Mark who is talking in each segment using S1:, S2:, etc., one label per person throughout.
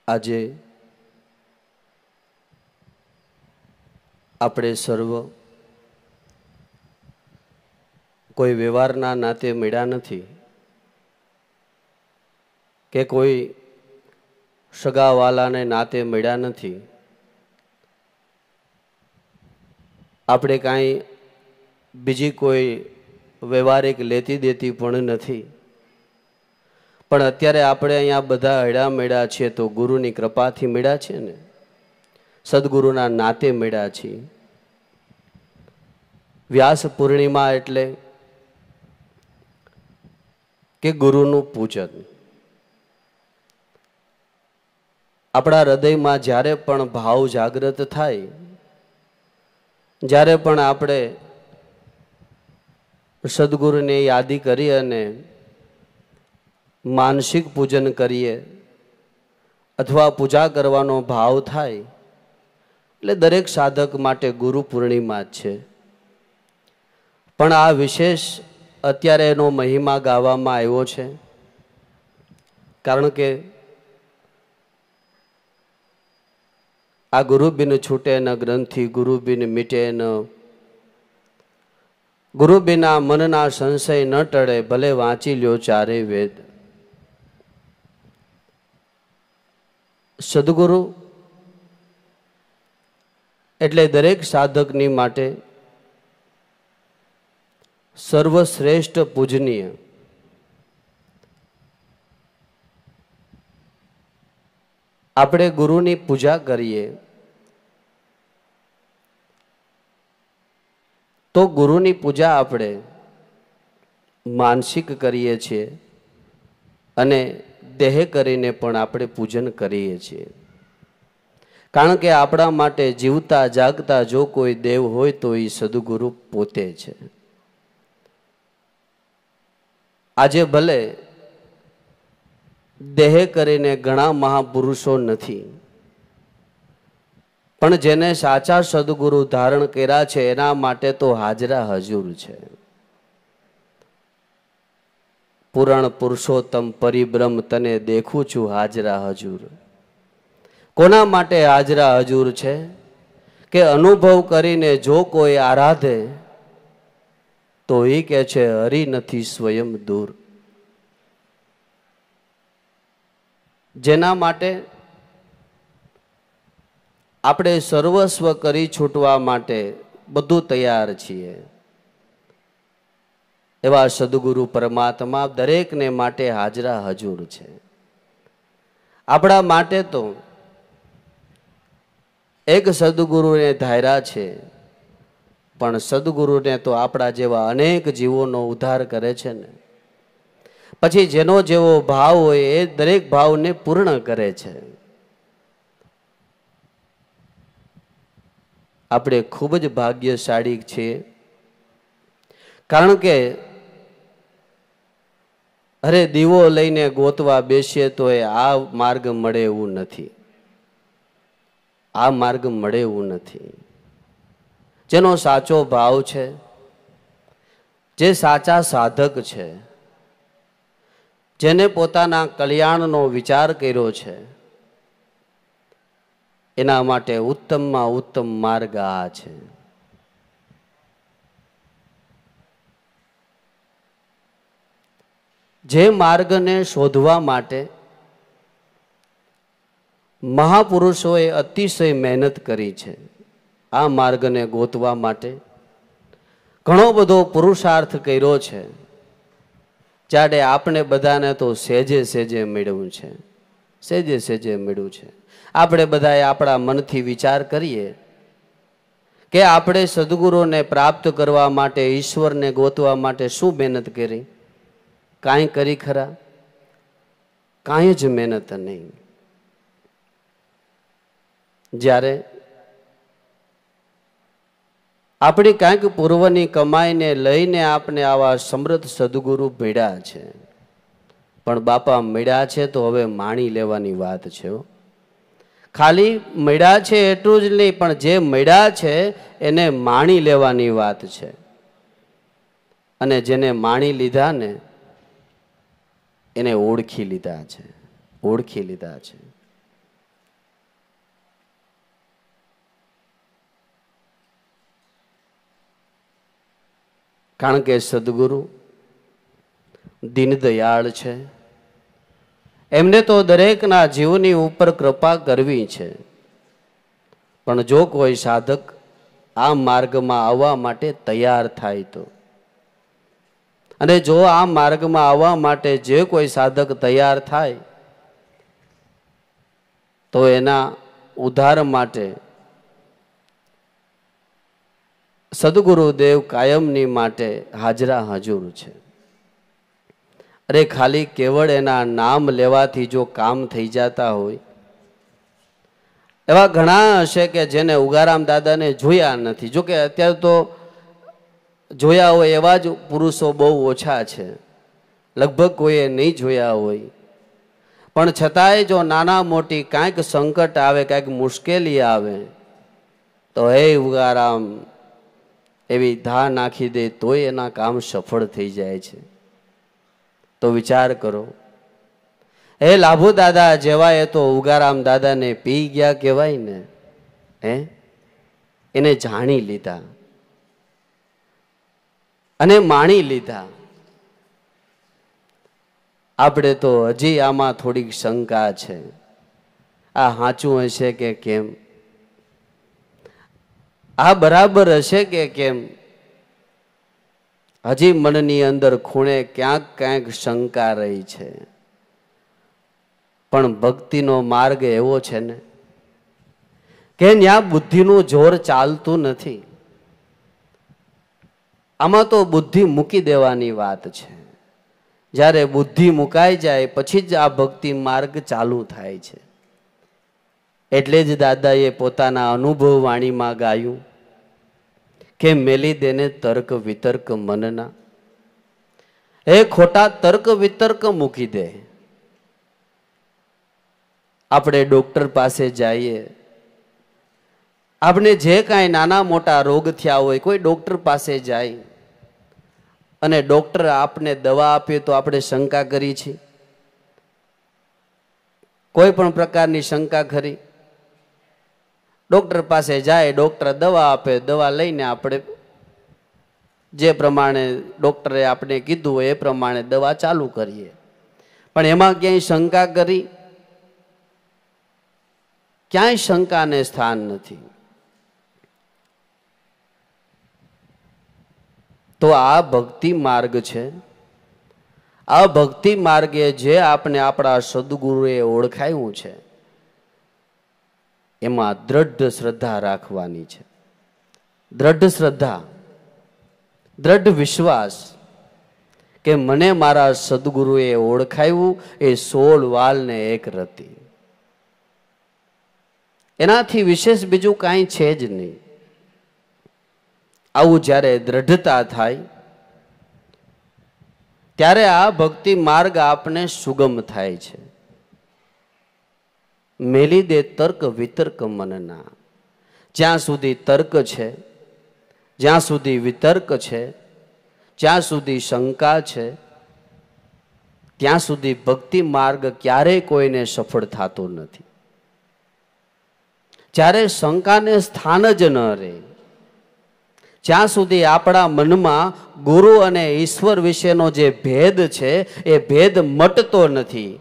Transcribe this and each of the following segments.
S1: આજે આપણે સર્વ કોઈ વ્યવહારના નાતે મળ્યા નથી કે કોઈ સગાવાલાને નાતે મળ્યા નથી. આપણે કાંઈ બીજી કોઈ વ્યવહારિક લેતી દેતી પણ નથી. પણ અત્યારે આપણે અહીંયા બધા હળ્યા મળ્યા છીએ તો ગુરુની કૃપાથી મળ્યા છે ને, સદગુરુના નાતે મળ્યા છીએ. વ્યાસ પૂર્ણિમા એટલે કે ગુરુનું પૂજન. આપણા હૃદયમાં જ્યારે પણ ભાવ જાગૃત થાય, જ્યારે પણ આપણે સદગુરુને યાદી કરી અને માનસિક પૂજન કરીએ અથવા પૂજા કરવાનો ભાવ થાય, એટલે દરેક સાધક માટે ગુરુ પૂર્ણિમા જ છે. પણ આ વિશેષ અત્યારે એનો મહિમા ગાવામાં આવ્યો છે, કારણ કે આ ગુરુ બિન છૂટે ન ગ્રંથિ, ગુરુ બિન મીટે ન, ગુરુ બિના મનના સંશય ન ટળે, ભલે વાંચી લ્યો ચારે વેદ. સદગુરુ એટલે દરેક સાધકની માટે સર્વશ્રેષ્ઠ પૂજનીય. આપણે ગુરુની પૂજા કરીએ તો ગુરુની પૂજા આપણે માનસિક કરીએ છીએ અને દેહ કરીને પણ આપણે પૂજન કરીએ છીએ. કારણ કે આપણા માટે જીવતા જાગતા જો કોઈ દેવ હોય તો એ સદગુરુ પોતે છે. આજે ભલે દેહ કરીને ઘણા મહાપુરુષો નથી, પણ જેને સાચા સદગુરુ ધારણ કર્યા છે એના માટે તો હાજરા હજુર છે. પુરાણ પુરુષોત્તમ પરિબ્રહ્મ તને દેખું છું હાજરા હજુર. કોના માટે હાજરા હજુર છે? કે અનુભવ કરીને જો કોઈ આરાધે તો એ કે છે હરી નથી સ્વયં દૂર. જેના માટે આપણે સર્વસ્વ કરી છૂટવા માટે બધું તૈયાર છીએ, એવા સદગુરુ પરમાત્મા દરેકને માટે હાજરા હજુર છે. આપણા માટે તો એક સદગુરુને ધાર્યા છે, પણ સદગુરુને તો આપણા જેવા અનેક જીવોનો ઉદ્ધાર કરે છે ને. પછી જેનો જેવો ભાવ હોય એ દરેક ભાવને પૂર્ણ કરે છે. આપણે ખૂબ જ ભાગ્યશાળી છીએ, કારણ કે અરે દીવો લઈને ગોતવા બેસીએ તો એ આ માર્ગ મળે એવું નથી. આ માર્ગ મળે એવું નથી. જેનો સાચો ભાવ છે, જે સાચા સાધક છે, જેને પોતાના કલ્યાણનો વિચાર કર્યો છે, એના માટે ઉત્તમમાં ઉત્તમ માર્ગ આ છે. જે માર્ગને શોધવા માટે મહાપુરુષોએ અતિશય મહેનત કરી છે, આ માર્ગને ગોતવા માટે ઘણો બધો પુરુષાર્થ કર્યો છે. જ્યારે આપણે બધાને તો સેજે સેજે મેળવ્યું છે, સેજે સેજે મેળવ્યું છે. આપણે બધાએ આપણા મનથી વિચાર કરીએ કે આપણે સદગુરુને પ્રાપ્ત કરવા માટે, ઈશ્વરને ગોતવા માટે શું મહેનત કરી? કાંઈ કરી ખરા? કાંઈ જ મહેનત નહીં. જ્યારે આપણી કાંઈક પૂર્વની કમાઈને લઈને આપણે આવા સમૃદ્ધ સદગુરુ મળ્યા છે, પણ બાપા મળ્યા છે તો હવે માણી લેવાની વાત છે. ખાલી મળ્યા છે એટલું જ નહીં, પણ જે મળ્યા છે એને માણી લેવાની વાત છે. અને જેને માણી લીધા ને એને ઓળખી લીધા છે, ઓળખી લીધા છે. કારણ કે સદગુરુ દીનદયાળ છે. એમને તો દરેકના જીવની ઉપર કૃપા કરવી છે. પણ જો કોઈ સાધક આ માર્ગમાં આવવા માટે તૈયાર થાય તો, અને જો આ માર્ગમાં આવવા માટે જે કોઈ સાધક તૈયાર થાય તો એના ઉદ્ધાર માટે સદગુરુદેવ કાયમની માટે હાજરા હજુર છે. અરે ખાલી કેવળ એના નામ લેવાથી જો કામ થઈ જતા હોય, એવા ઘણા હશે કે જેને ઉગારામ દાદાને જોયા નથી. જો કે અત્યારે તો જોયા હોય એવા જ પુરુષો બહુ ઓછા છે, લગભગ કોઈએ નહીં જોયા હોય. પણ છતાંય જો નાના મોટી કાંઈક સંકટ આવે, કાંઈક મુશ્કેલી આવે તો હે ઉગારામ એવી ધા નાખી દે તોય એના કામ સફળ થઈ જાય છે. તો વિચાર કરો, હે લાભુ દાદા જેવા એ તો ઉગારામ દાદાને પી ગયા કહેવાય ને. એને જાણી લીધા અને માણી લીધા. આપણે તો હજી આમાં થોડીક શંકા છે, આ સાચું હશે કે કેમ, આ બરાબર હશે કે કેમ. હજી મનની અંદર ખૂણે ક્યાંક ક્યાંક શંકા રહી છે. પણ ભક્તિનો માર્ગ એવો છે ને કે ત્યાં બુદ્ધિનું જોર ચાલતું નથી. આમાં તો બુદ્ધિ મૂકી દેવાની વાત છે. જ્યારે બુદ્ધિ મુકાઈ જાય પછી જ આ ભક્તિ માર્ગ ચાલુ થાય છે. એટલે જ દાદાએ પોતાના અનુભવ વાણીમાં ગાયું કે મેલી દેને તર્ક વિતર્ક મનના. એ ખોટા તર્ક વિતર્ક મૂકી દે. આપણે ડોક્ટર પાસે જઈએ, આપણે જે કાંઈ નાના મોટા રોગ થયા હોય, કોઈ ડોક્ટર પાસે જાય અને ડોક્ટર આપને દવા આપે તો આપણે શંકા કરી છે? કોઈ પણ પ્રકારની શંકા ખરી? ડોક્ટર પાસે જાય, ડોક્ટર દવા આપે, દવા લઈને આપણે જે પ્રમાણે ડોક્ટરે આપણે કીધું હોય એ પ્રમાણે દવા ચાલુ કરીએ. પણ એમાં ક્યાંય શંકા કરી? ક્યાંય શંકાને સ્થાન નથી. તો આ ભક્તિ માર્ગ છે. આ ભક્તિ માર્ગે જે આપણે આપણા સદગુરુએ ઓળખાયું છે એમાં દ્રઢ શ્રદ્ધા રાખવાની છે. દ્રઢ શ્રદ્ધા, દ્રઢ વિશ્વાસ કે મને મારા સદગુરુએ ઓળખાયું એ 16 વાલ ને 1 રતી. એનાથી વિશેષ બીજું કાંઈ છે જ નહીં. આવું જ્યારે દ્રઢતા થાય ત્યારે આ ભક્તિ માર્ગ આપને સુગમ થાય છે. મેલી દે તર્ક વિતર્ક મનના. જ્યાં સુધી તર્ક છે, જ્યાં સુધી વિતર્ક છે, જ્યાં સુધી શંકા છે, ત્યાં સુધી ભક્તિ માર્ગ ક્યારેય કોઈને સફળ થતો નથી. જ્યારે શંકાને સ્થાન જ ન રહે, જ્યાં સુધી આપણા મનમાં ગુરુ અને ઈશ્વર વિશેનો જે ભેદ છે એ ભેદ મટતો નથી,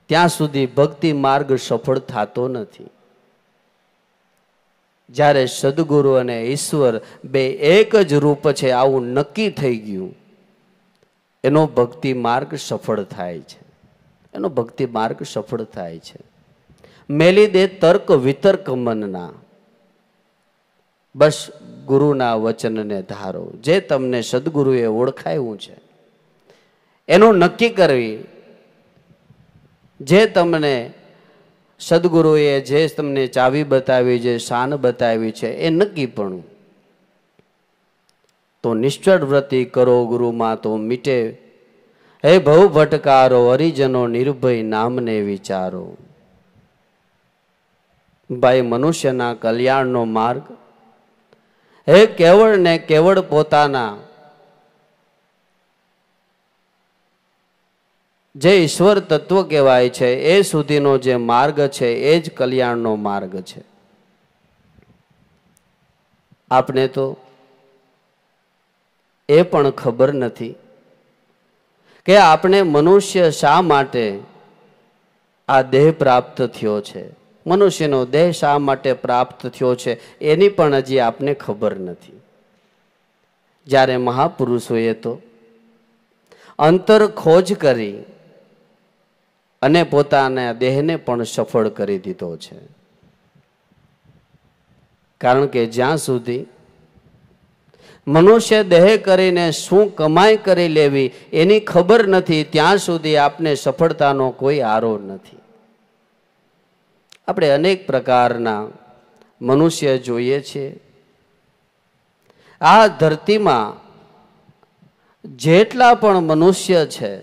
S1: ત્યાં સુધી ભક્તિ માર્ગ સફળ થતો નથી. જ્યારે સદગુરુ અને ઈશ્વર બે એક જ રૂપ છે આવું નક્કી થઈ ગયું, એનો ભક્તિ માર્ગ સફળ થાય છે. એનો ભક્તિ માર્ગ સફળ થાય છે. મેલી દે તર્ક વિતર્ક મનના. બસ ગુરુના વચનને ધારો. જે તમને સદગુરુએ ઓળખાયું છે એનું નક્કી કરવી. જે તમને સદગુરુએ જે તમને ચાવી બતાવી, જે શાન બતાવી છે એ નક્કીપણું. તો નિશ્ચળ વ્રતિ કરો ગુરુમાં તો મીટે. હે ભવ ભટકારો હરિજનો નિર્ભય નામને વિચારો. ભાઈ મનુષ્યના કલ્યાણનો માર્ગ હે કેવળ ને કેવળ પોતાના જે ઈશ્વર તત્વ કહેવાય છે એ સુધીનો જે માર્ગ છે એ જ કલ્યાણનો માર્ગ છે. આપણે તો એ પણ ખબર નથી કે આપણે મનુષ્ય શા માટે આ દેહ પ્રાપ્ત થયો છે, મનુષ્યનો દેહ શા માટે પ્રાપ્ત થયો છે એની પણ હજી આપને ખબર નથી. જ્યારે મહાપુરુષોએ તો અંતર ખોજ કરી અને પોતાના દેહને પણ સફળ કરી દીધો છે. કારણ કે જ્યાં સુધી મનુષ્ય દેહ કરીને શું કમાઈ કરી લેવી એની ખબર નથી, ત્યાં સુધી આપને સફળતાનો કોઈ આરો નથી. આપણે અનેક પ્રકારના મનુષ્ય જોઈએ છીએ. આ ધરતીમાં જેટલા પણ મનુષ્ય છે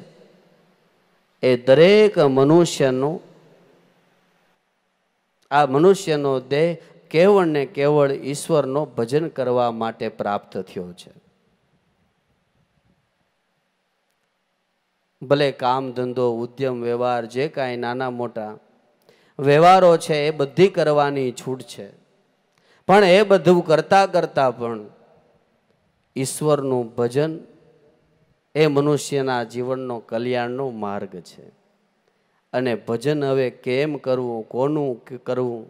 S1: એ દરેક મનુષ્યનો આ મનુષ્યનો દેહ કેવળ ને કેવળ ઈશ્વરનો ભજન કરવા માટે પ્રાપ્ત થયો છે. ભલે કામ ધંધો ઉદ્યમ વ્યવહાર જે કાંઈ નાના મોટા વ્યવહારો છે એ બધી કરવાની છૂટ છે, પણ એ બધું કરતા કરતા પણ ઈશ્વરનું ભજન એ મનુષ્યના જીવનનો કલ્યાણનો માર્ગ છે. અને ભજન હવે કેમ કરવું, કોનું કરવું,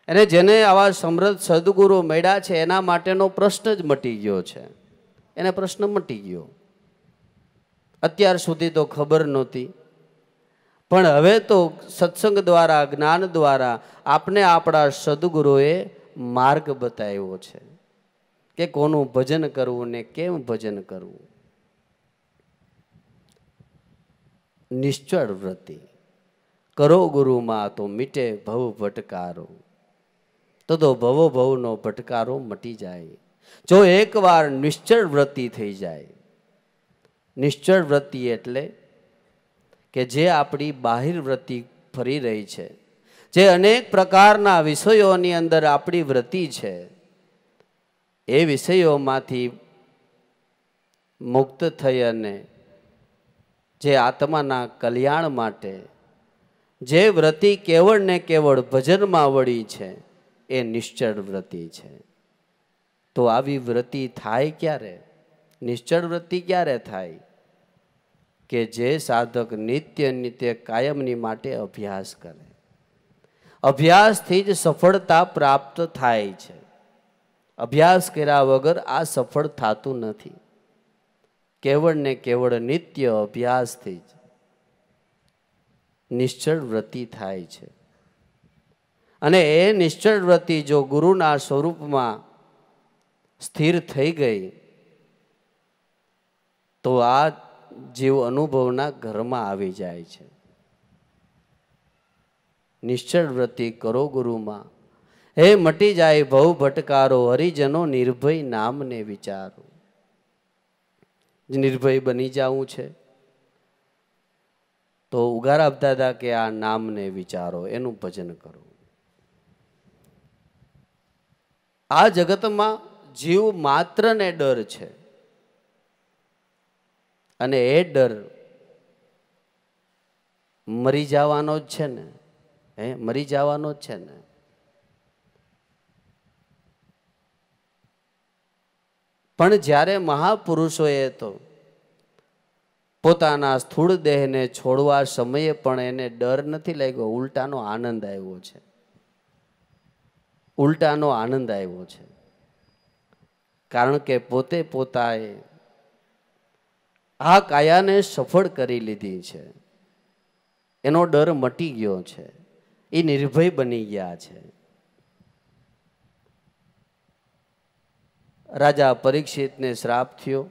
S1: અને જેને આવા સમૃદ્ધ સદગુરુ મળ્યા છે એના માટેનો પ્રશ્ન જ મટી ગયો છે. એને પ્રશ્ન મટી ગયો. અત્યાર સુધી તો ખબર નહોતી, પણ હવે તો સત્સંગ દ્વારા, જ્ઞાન દ્વારા આપને આપણા સદગુરુએ માર્ગ બતાવ્યો છે કે કોનું ભજન કરવું ને કેમ ભજન કરવું. નિશ્ચળ વ્રતિ કરો ગુરુમાં તો મીટે ભવ ભટકારો. તો ભવો ભવનો ભટકારો મટી જાય જો એકવાર નિશ્ચળ વ્રતિ થઈ જાય. નિશ્ચળ વ્રતિ એટલે કે જે આપણી બાહિર વ્રતિ ફરી રહી છે, જે અનેક પ્રકારના વિષયોની અંદર આપણી વ્રતિ છે, એ વિષયોમાંથી મુક્ત થઈ અને જે આત્માના કલ્યાણ માટે જે વ્રતિ કેવળ ને કેવળ ભજનમાં વળી છે એ નિશ્ચળ વ્રતિ છે. તો આવી વ્રતિ થાય ક્યારે? નિશ્ચળ વ્રતિ ક્યારે થાય? કે જે સાધક નિત્ય નિત્ય કાયમની માટે અભ્યાસ કરે. અભ્યાસથી જ સફળતા પ્રાપ્ત થાય છે. અભ્યાસ કર્યા વગર આ સફળ થતું નથી. કેવળ ને કેવળ નિત્ય અભ્યાસથી જ નિશ્ચળ વ્રતિ થાય છે. અને એ નિશ્ચળ વ્રતિ જો ગુરુના સ્વરૂપમાં સ્થિર થઈ ગઈ તો આ જીવ અનુભવના ઘરમાં આવી જાય છે. નિશ્ચળ વ્રતિ કરો ગુરુમાં, હે મટી જાય ભવ ભટકારો, હરિજનો નિર્ભય નામને વિચારો. નિર્ભય બની જવું છે તો ઉગારાબ દાદા કે આ નામને વિચારો, એનું ભજન કરો. આ જગતમાં જીવ માત્ર ને ડર છે, અને એ ડર મરી જવાનો જ છે ને. મરી જવાનો જ છે ને. પણ જ્યારે મહાપુરુષોએ તો પોતાના સ્થૂળ દેહને છોડવા સમયે પણ એને ડર નથી લાગ્યો, ઉલટાનો આનંદ આવ્યો છે. ઉલટાનો આનંદ આવ્યો છે. કારણ કે પોતે પોતાએ આ કાયાને સફળ કરી લીધી છે. એનો ડર મટી ગયો છે. એ નિર્ભય બની ગયા છે. રાજા પરીક્ષિતને શ્રાપ થયો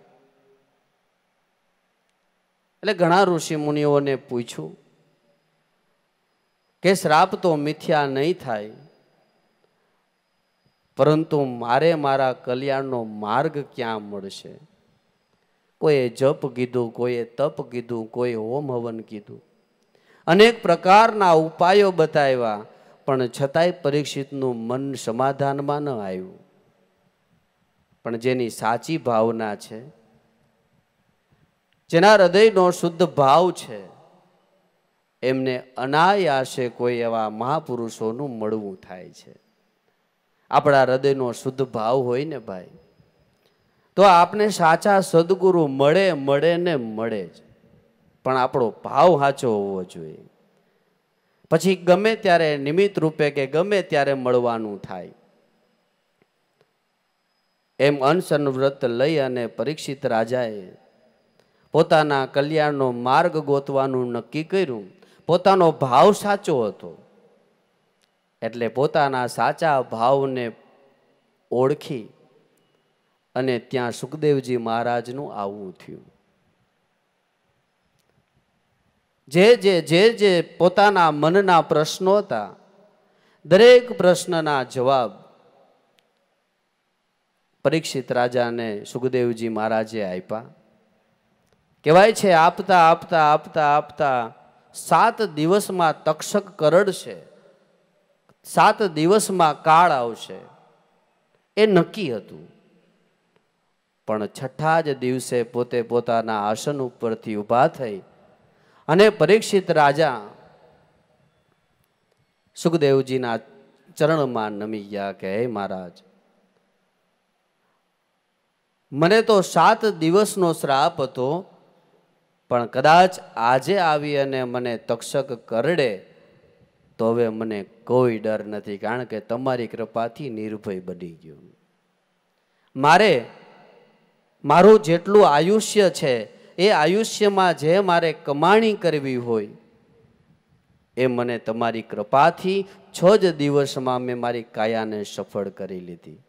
S1: એટલે ઘણા ઋષિ મુનિઓને પૂછ્યું કે શ્રાપ તો મિથ્યા નહીં થાય, પરંતુ મારે મારા કલ્યાણનો માર્ગ ક્યાં મળશે? કોઈએ જપ કીધું, કોઈએ તપ કીધું, કોઈ હોમ હવન કીધું, અનેક પ્રકારના ઉપાયો બતાવ્યા, પણ છતાંય પરીક્ષિતનું મન સમાધાનમાં ન આવ્યું. પણ જેની સાચી ભાવના છે, જેના હૃદયનો શુદ્ધ ભાવ છે, એમને અનાયાસે કોઈ એવા મહાપુરુષોનું મળવું થાય છે. આપણા હૃદયનો શુદ્ધ ભાવ હોય ને ભાઈ, તો આપને સાચા સદગુરુ મળે મળે ને મળે જ, પણ આપણો ભાવ સાચો હોવો જોઈએ. પછી ગમે ત્યારે નિમિત્ત રૂપે કે ગમે ત્યારે મળવાનું થાય. એમ અનશન વ્રત લઈ અને પરીક્ષિત રાજાએ પોતાના કલ્યાણનો માર્ગ ગોતવાનું નક્કી કર્યું. પોતાનો ભાવ સાચો હતો એટલે પોતાના સાચા ભાવને ઓળખી અને ત્યાં સુખદેવજી મહારાજનું આવવું થયું. જે પોતાના મનના પ્રશ્નો હતા, દરેક પ્રશ્નના જવાબ પરીક્ષિત રાજાને સુખદેવજી મહારાજે આપ્યા. કહેવાય છે આપતા આપતા આપતા આપતા 7 દિવસમાં તક્ષક કરડશે, 7 દિવસમાં કાળ આવશે, એ નક્કી હતું. પણ છઠ્ઠા જ દિવસે પોતે પોતાના આસન ઉપરથી ઊભા થઈ અને પરીક્ષિત રાજા સુખદેવજીના ચરણમાં નમી ગયા કે હે મહારાજ, મને તો 7 દિવસનો શ્રાપ હતો, પણ કદાચ આજે આવી અને મને તક્ષક કરડે તો હવે મને કોઈ ડર નથી, કારણ કે તમારી કૃપાથી નિર્ભય બની ગયો. મારું જેટલું આયુષ્ય છે એ આયુષ્યમાં જે મારે કમાણી કરવી હોય એ મને તમારી કૃપાથી 6 જ દિવસમાં મેં મારી કાયાને સફળ કરી લીધી.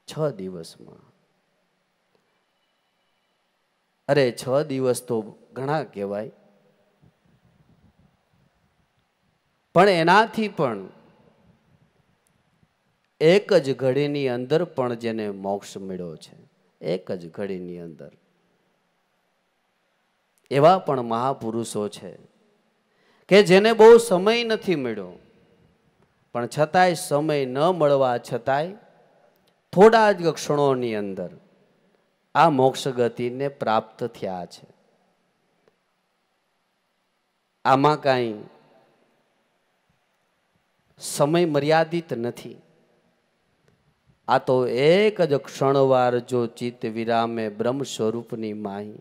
S1: 6 દિવસમાં. અરે 6 દિવસ તો ઘણા કહેવાય, પણ એનાથી પણ એક જ ઘડીની અંદર પણ જેને મોક્ષ મળ્યો છે, એક જ ઘડીની અંદર. એવા પણ મહાપુરુષો છે કે જેને બહુ સમય નથી મળ્યો, પણ છતાંય સમય ન મળવા છતાંય થોડા જ ક્ષણોની અંદર આ મોક્ષ ગતિને પ્રાપ્ત થયા છે. આમાં કાંઈ સમય મર્યાદિત નથી. આ તો એક જ ક્ષણવાર જો ચિત્ત વિરામે બ્રહ્મ સ્વરૂપની માહી,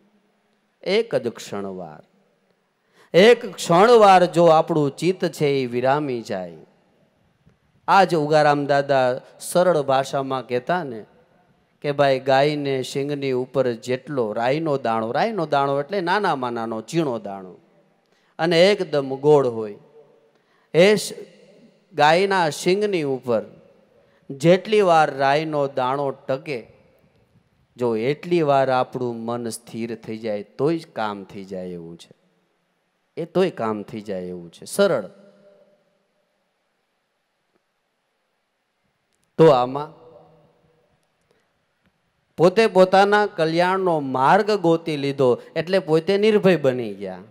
S1: એક જ ક્ષણવાર, એક ક્ષણવાર જો આપણું ચિત્ત છે એ વિરામી જાય. આજ ઉગારામ દાદા સરળ ભાષામાં કહેતા ને કે ભાઈ ગાયને શીંગની ઉપર જેટલો રાઈનો દાણો એટલે નાનામાં નાનો ઝીણો દાણો અને એકદમ ગોળ હોય, એ ગાયના શીંગની ઉપર જેટલી વાર રાઈનો દાણો ટકે, જો એટલી વાર આપણું મન સ્થિર થઈ જાય તોય જ કામ થઈ જાય એવું છે. એ તોય કામ થઈ જાય એવું છે, સરળ. તો આમાં પોતે પોતાના કલ્યાણનો માર્ગ ગોતી લીધો એટલે પોતે નિર્ભય બની ગયા.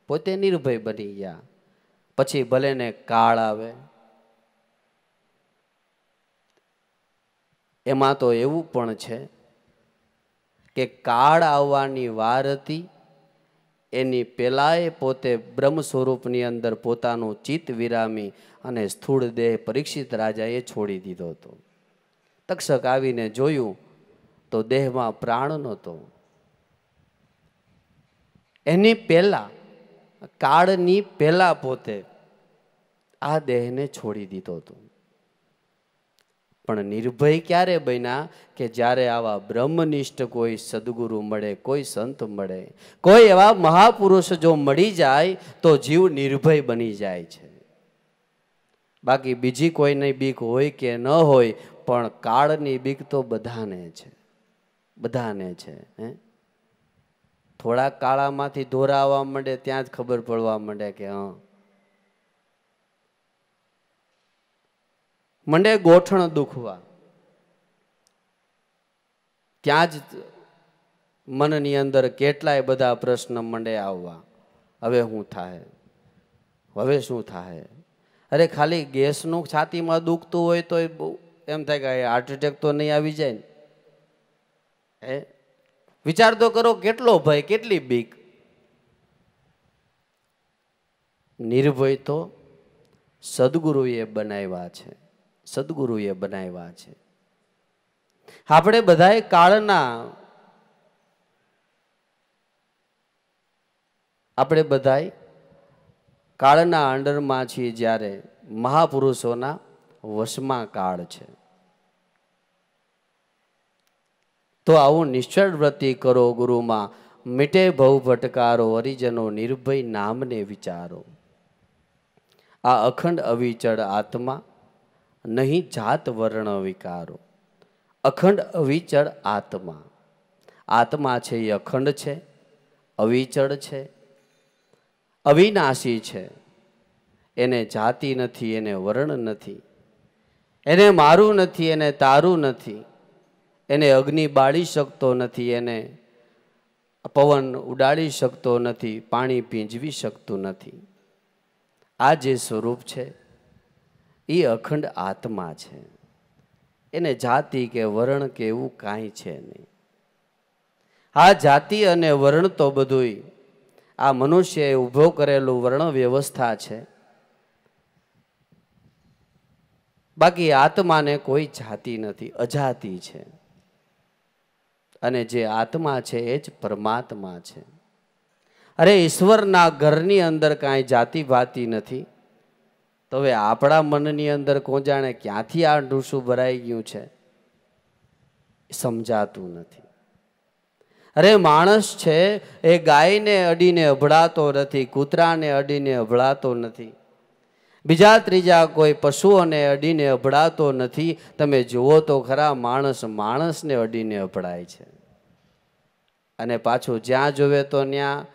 S1: પોતે નિર્ભય બની ગયા. પછી ભલે ને કાળ આવે, એમાં તો એવું પણ છે કે કાળ આવવાની વાર હતી એની પહેલાંય પોતે બ્રહ્મ સ્વરૂપની અંદર પોતાનું ચિત્ત વિરામી અને સ્થૂળ દેહ પરીક્ષિત રાજાએ છોડી દીધો હતો. તક્ષક આવીને જોયું તો દેહમાં પ્રાણ નહોતો. એની પહેલા, કાળની પહેલા પોતે આ દેહને છોડી દીધો હતો. પણ નિર્ભય ક્યારે બન્યા કે જ્યારે આવા બ્રહ્મનિષ્ઠ કોઈ સદગુરુ મળે, કોઈ સંત મળે, કોઈ એવા મહાપુરુષ જો મળી જાય તો જીવ નિર્ભય બની જાય છે. બાકી બીજી કોઈની બીક હોય કે ન હોય, પણ કાળની બીક તો બધાને છે, બધાને છે. થોડાક કાળામાંથી ધોરા આવવા માંડે ત્યાં જ ખબર પડવા માંડે કે મંડે ગોઠણ દુખવા, ત્યાં જ મનની અંદર કેટલાય બધા પ્રશ્ન મંડે આવવા. હવે શું થાય, હવે શું થાય? અરે ખાલી ગેસનું છાતીમાં દુખતું હોય તો એમ થાય કે હાર્ટ એટેક તો નહીં આવી જાય ને. વિચાર તો કરો, કેટલો ભય, કેટલી બીક. નિર્ભય તો સદગુરુએ બનાવ્યા છે, સદગુરુએ બનાવ્યા છે. આપણે બધાએ કાળના અંડરમાં છીએ, જ્યારે મહાપુરુષોના વશમાં કાળ છે. તો આવું નિશ્ચળ વ્રતિ કરો ગુરુમાં, મિટે ભવ ભટકારો, હરિજનો નિર્ભય નામને વિચારો. આ અખંડ અવિચળ આત્મા, નહીં જાત વર્ણ વિકારો. અખંડ અવિચળ આત્મા, આત્મા છે એ અખંડ છે, અવિચળ છે, અવિનાશી છે. એને જાતિ નથી, એને વર્ણ નથી, એને મારું નથી, એને તારું નથી, એને અગ્નિ બાળી શકતો નથી, એને પવન ઉડાડી શકતો નથી, પાણી પીંજવી શકતું નથી. આ જે સ્વરૂપ છે એ અખંડ આત્મા છે. એને જાતિ કે વર્ણ કે એવું કાંઈ છે નહીં. આ જાતિ અને વર્ણ તો બધુંય આ મનુષ્યએ ઊભો કરેલું વર્ણ વ્યવસ્થા છે. બાકી આત્માને કોઈ જાતિ નથી, અજાતિ છે. અને જે આત્મા છે એ જ પરમાત્મા છે. અરે ઈશ્વરના ઘરની અંદર કાંઈ જાતિ ભાતિ નથી, તો હવે આપણા મનની અંદર કોણ જાણે ક્યાંથી આ ઢૂસું ભરાઈ ગયું છે, સમજાતું નથી. અરે માણસ છે એ ગાયને અડીને અભડાતો નથી, કૂતરાને અડીને અભડાતો નથી, બીજા ત્રીજા કોઈ પશુઓને અડીને અભડાતો નથી. તમે જુઓ તો ખરા, માણસ માણસને અડીને અભડાય છે. અને પાછું જ્યાં જોવે તો ત્યાં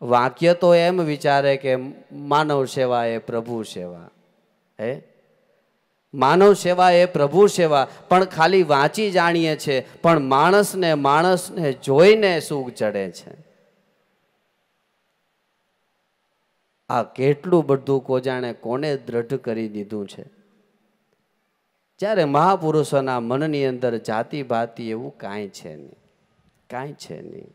S1: વાક્ય તો એમ વિચારે કે માનવ સેવા એ પ્રભુ સેવા. માનવ સેવા એ પ્રભુ સેવા, પણ ખાલી વાંચી જાણીએ છે, પણ માણસને જોઈને સુખ ચડે છે. આ કેટલું બધું કોજાણે કોને દ્રઢ કરી દીધું છે, જ્યારે મહાપુરુષોના મનની અંદર જાતિ ભાતિ એવું કાંઈ છે નહીં, કાંઈ છે નહીં.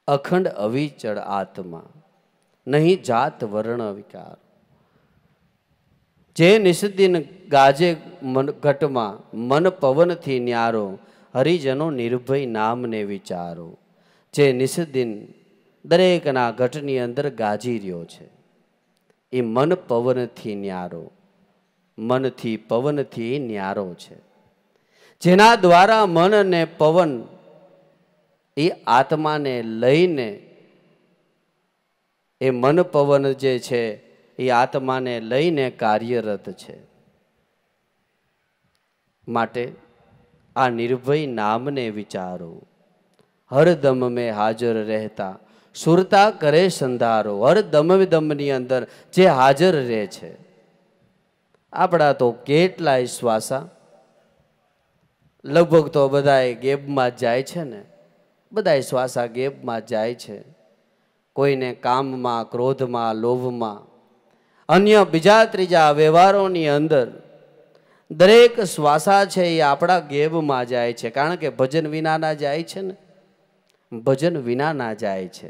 S1: અખંડ અવિચળ આત્મા, નહીં જાત વર્ણ વિકાર. જે નિસ્દિન ગાજે ઘટમાં, મન પવનથી ન્યારો, હરિજનો નિર્ભય નામને વિચારો. જે નિસ્દિન દરેકના ઘટની અંદર ગાજી રહ્યો છે, એ મન પવનથી ન્યારો, મનથી પવનથી ન્યારો છે. જેના દ્વારા મન અને પવન એ આત્માને લઈને, એ મન પવન જે છે એ આત્માને લઈને કાર્યરત છે. માટે આ નિર્ભય નામને વિચારો, હરદમ મેં હાજર રહેતા, સુરતા કરે સંધારો. હર દમની અંદર જે હાજર રહે છે. આપણા તો કેટલાય શ્વાસા લગભગ તો બધાય ગેબમાં જ જાય છે ને, બધાય શ્વાસા ગેબમાં જાય છે. કોઈને કામમાં, ક્રોધમાં, લોભમાં, અન્ય બીજા ત્રીજા વ્યવહારોની અંદર દરેક શ્વાસા છે એ આપણા ગેબમાં જાય છે. કારણ કે ભજન વિનાના જાય છે ને, ભજન વિનાના જાય છે.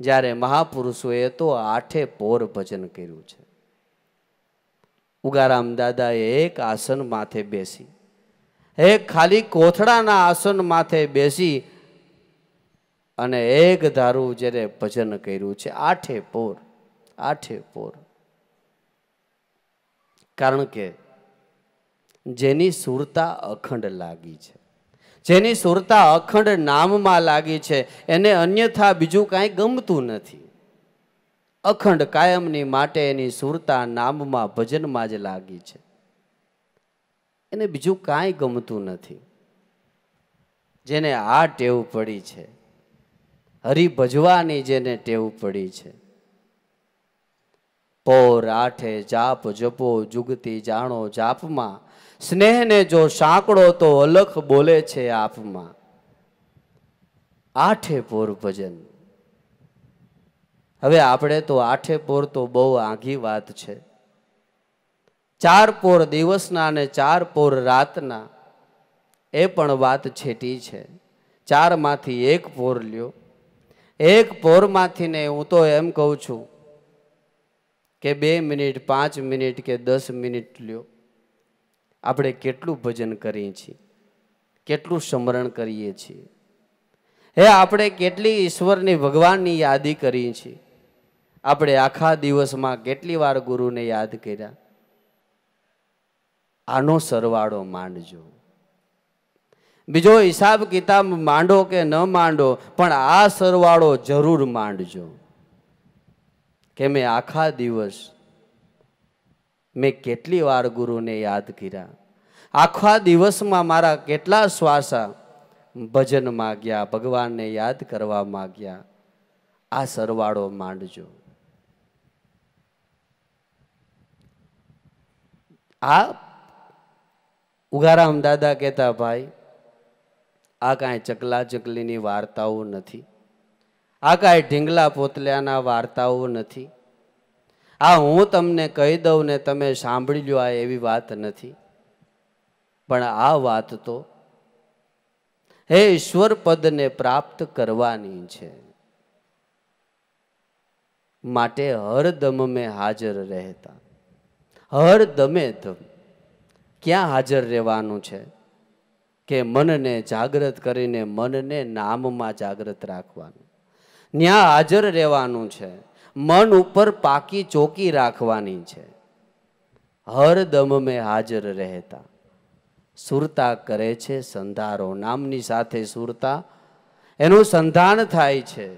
S1: જ્યારે મહાપુરુષોએ તો આઠે પોર ભજન કર્યું છે. ઉગારામ દાદાએ એક આસન માથે બેસી, એક ખાલી કોથળાના આસન માથે બેસી અને એક ધારું જ્યારે ભજન કર્યું છે. આઠે પોર, આઠે પોર. કારણ કે જેની સુરતા અખંડ લાગી છે, જેની સુરતા અખંડ નામમાં લાગી છે, એને અન્યથા બીજું કાંઈ ગમતું નથી. અખંડ કાયમની માટે એની સુરતા નામમાં, ભજનમાં જ લાગી છે. એને બીજું કાંઈ ગમતું નથી. જેને આ ટેવ પડી છે, હરિભજવાની જેને ટેવ પડી છે, પોર આઠે જાપ જપો જુગતી જાણો જાપમાં, સ્નેહને જો સાંકળો તો અલખ બોલે છે આપમાં. આઠે પોર ભજન. હવે આપણે તો આઠે પોર તો બહુ આઘી વાત છે. 4 પોર દિવસના અને 4 પોર રાતના, એ પણ વાત છેટી છે. 4 માંથી 1 પોર લ્યો, એક પોરમાંથી ને હું તો એમ કહું છું કે 2 મિનિટ 5 મિનિટ કે 10 મિનિટ લ્યો, આપણે કેટલું ભજન કરીએ છીએ, કેટલું સ્મરણ કરીએ છીએ, હે આપણે કેટલી ઈશ્વરની ભગવાનની યાદી કરીએ છીએ, આપણે આખા દિવસમાં કેટલી વાર ગુરુને યાદ કર્યા. આનો સરવાળો માંડજો. બીજો હિસાબ કિતાબ માંડો કે ન માંડો, પણ આ સરવાળો જરૂર માંડજો કે મેં આખા દિવસ મેં કેટલી વાર ગુરુને યાદ કર્યા, આખા દિવસમાં મારા કેટલા શ્વાસા ભજનમાં ગયા, ભગવાનને યાદ કરવા માંગ્યા. આ સરવાળો માંડજો. આ ઉગારામ દાદા કહેતા, ભાઈ આ કાંઈ ચકલા ચકલીની વાર્તાઓ નથી, આ કાંઈ ઢીંગલા પોતલિયાના વાર્તાઓ નથી, આ હું તમને કહી દઉં ને તમે સાંભળી લો આ એવી વાત નથી. પણ આ વાત તો હે ઈશ્વર પદને પ્રાપ્ત કરવાની છે. માટે હર દમ મેં હાજર રહેતા, હર દમે દમ ક્યાં હાજર રહેવાનું છે કે મનને જાગૃત કરીને મનને નામમાં જાગૃત રાખવાનું, ત્યાં હાજર રહેવાનું છે. મન ઉપર પાકી ચોકી રાખવાની છે. હર દમ મેં હાજર રહેતા, સુરતા કરે છે સંધારો. નામની સાથે સુરતા એનું સંધાન થાય છે.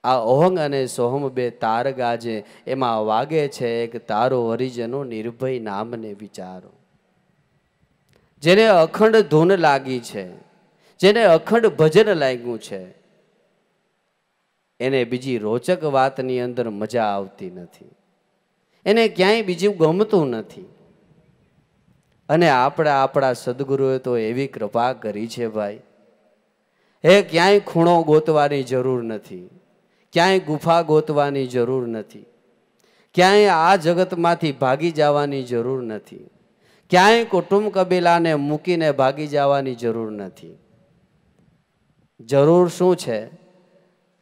S1: આ ઓહંગ અને સોહમ બે તાર ગાજે, એમાં વાગે છે એક તારો હરિજનો નિર્ભય નામને વિચારો. જેને અખંડ ધૂન લાગી છે, જેને અખંડ ભજન લાગ્યું છે, એને બીજી રોચક વાતની અંદર મજા આવતી નથી, એને ક્યાંય બીજું ગમતું નથી. અને આપણા સદગુરુએ તો એવી કૃપા કરી છે ભાઈ, એ ક્યાંય ખૂણો ગોતવાની જરૂર નથી, ક્યાંય ગુફા ગોતવાની જરૂર નથી, ક્યાંય આ જગતમાંથી ભાગી જવાની જરૂર નથી, ક્યાંય કુટુંબ કબીલાને મૂકીને ભાગી જવાની જરૂર નથી. જરૂર શું છે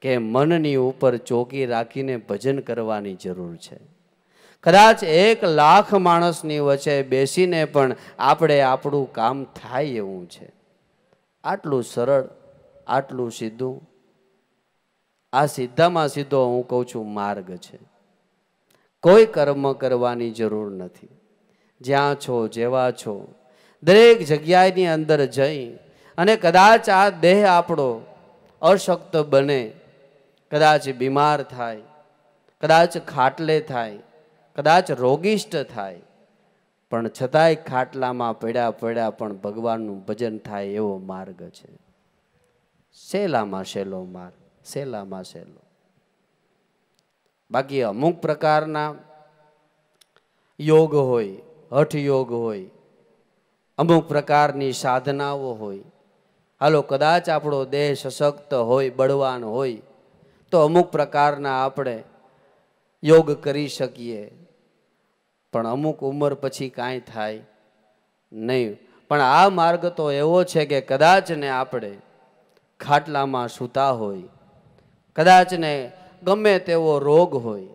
S1: કે મનની ઉપર ચોકી રાખીને ભજન કરવાની જરૂર છે. કદાચ 1 લાખ માણસની વચ્ચે બેસીને પણ આપણે આપણું કામ થાય એવું છે. આટલું સરળ, આટલું સીધું. આ સીધામાં સીધો હું કહું છું માર્ગ છે. કોઈ કર્મ કરવાની જરૂર નથી. જ્યાં છો જેવા છો દરેક જગ્યાની અંદર જઈ અને કદાચ આ દેહ આપણો અશક્ત બને, કદાચ બીમાર થાય, કદાચ ખાટલે થાય, કદાચ રોગિષ્ટ થાય, પણ છતાંય ખાટલામાં પડ્યા પડ્યા પણ ભગવાનનું ભજન થાય એવો માર્ગ છે. સહેલામાં સહેલો માર્ગ, સહેલામાં સહેલો. બાકી અમુક પ્રકારના યોગ હોય, હઠ યોગ હોય, અમુક પ્રકારની સાધનાઓ હોય. હાલો કદાચ આપણો દેહ સશક્ત હોય, બળવાન હોય, તો અમુક પ્રકારના આપણે યોગ કરી શકીએ, પણ અમુક ઉંમર પછી કાંઈ થાય નહીં. પણ આ માર્ગ તો એવો છે કે કદાચ ને આપણે ખાટલામાં સૂતા હોય, કદાચ ને ગમે તેવો રોગ હોય,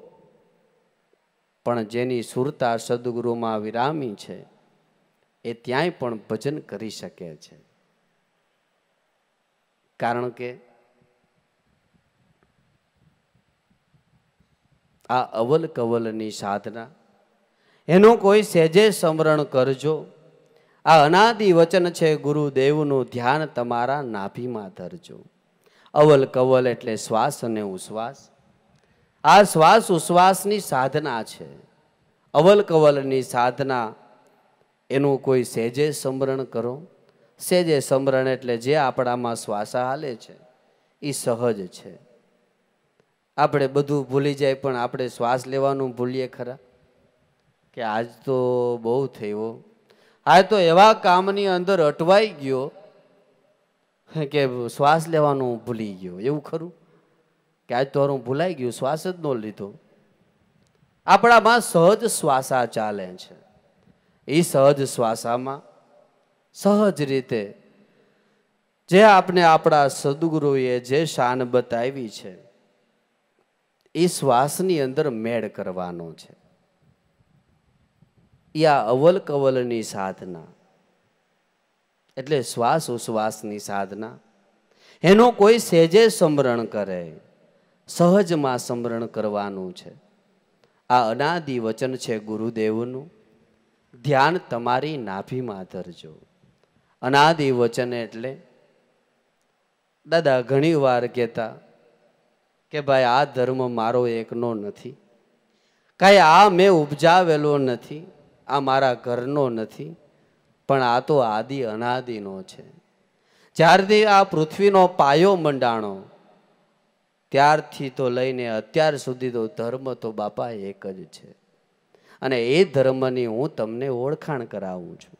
S1: પણ જેની સુરતા સદગુરુમાં વિરામી છે એ ત્યાંય પણ ભજન કરી શકે છે. કારણ કે આ અવલ કવલની સાધના, એનું કોઈ સહેજે સ્મરણ કરજો. આ અનાદિ વચન છે ગુરુદેવનું, ધ્યાન તમારા નાભીમાં ધરજો. અવલ કવલ એટલે શ્વાસ અને ઉશ્વાસ. આ શ્વાસ ઉશ્વાસની સાધના છે. અવલ કવલની સાધના, એનું કોઈ સહેજે સ્મરણ કરો. સહેજે સ્મરણ એટલે જે આપણામાં શ્વાસા હાલે છે એ સહજ છે. આપણે બધું ભૂલી જાય પણ આપણે શ્વાસ લેવાનું ભૂલીએ ખરા? કે આજ તો બહુ થયો, આજ તો એવા કામની અંદર અટવાઈ ગયો કે શ્વાસ લેવાનું ભૂલી ગયો. એવું ખરું કે આજ તો હું ભૂલાઈ ગયું, શ્વાસ જ ન લીધો? આપણામાં સહજ શ્વાસા ચાલે છે. એ સહજ શ્વાસામાં સહજ રીતે જે આપને આપણા સદગુરુએ જે શાન બતાવી છે એ શ્વાસની અંદર મેળ કરવાનો છે. એ આ અવલ કવલની સાધના એટલે શ્વાસ ઉશ્વાસની સાધના. એનો કોઈ સહેજે સ્મરણ કરે, સહજમાં સ્મરણ કરવાનું છે. આ અનાદિ વચન છે ગુરુદેવનું, ધ્યાન તમારી નાભીમાં ધરજો. અનાદિ વચન એટલે દાદા ઘણી વાર કહેતા કે ભાઈ આ ધર્મ મારો એકનો નથી, કાંઈ આ મેં ઉપજાવેલો નથી, આ મારા ઘરનો નથી, પણ આ તો આદિ અનાદિનો છે. જ્યારથી આ પૃથ્વીનો પાયો મંડાણો ત્યારથી તો લઈને અત્યાર સુધી તો ધર્મ તો બાપા એક જ છે. અને એ ધર્મની હું તમને ઓળખાણ કરાવું છું.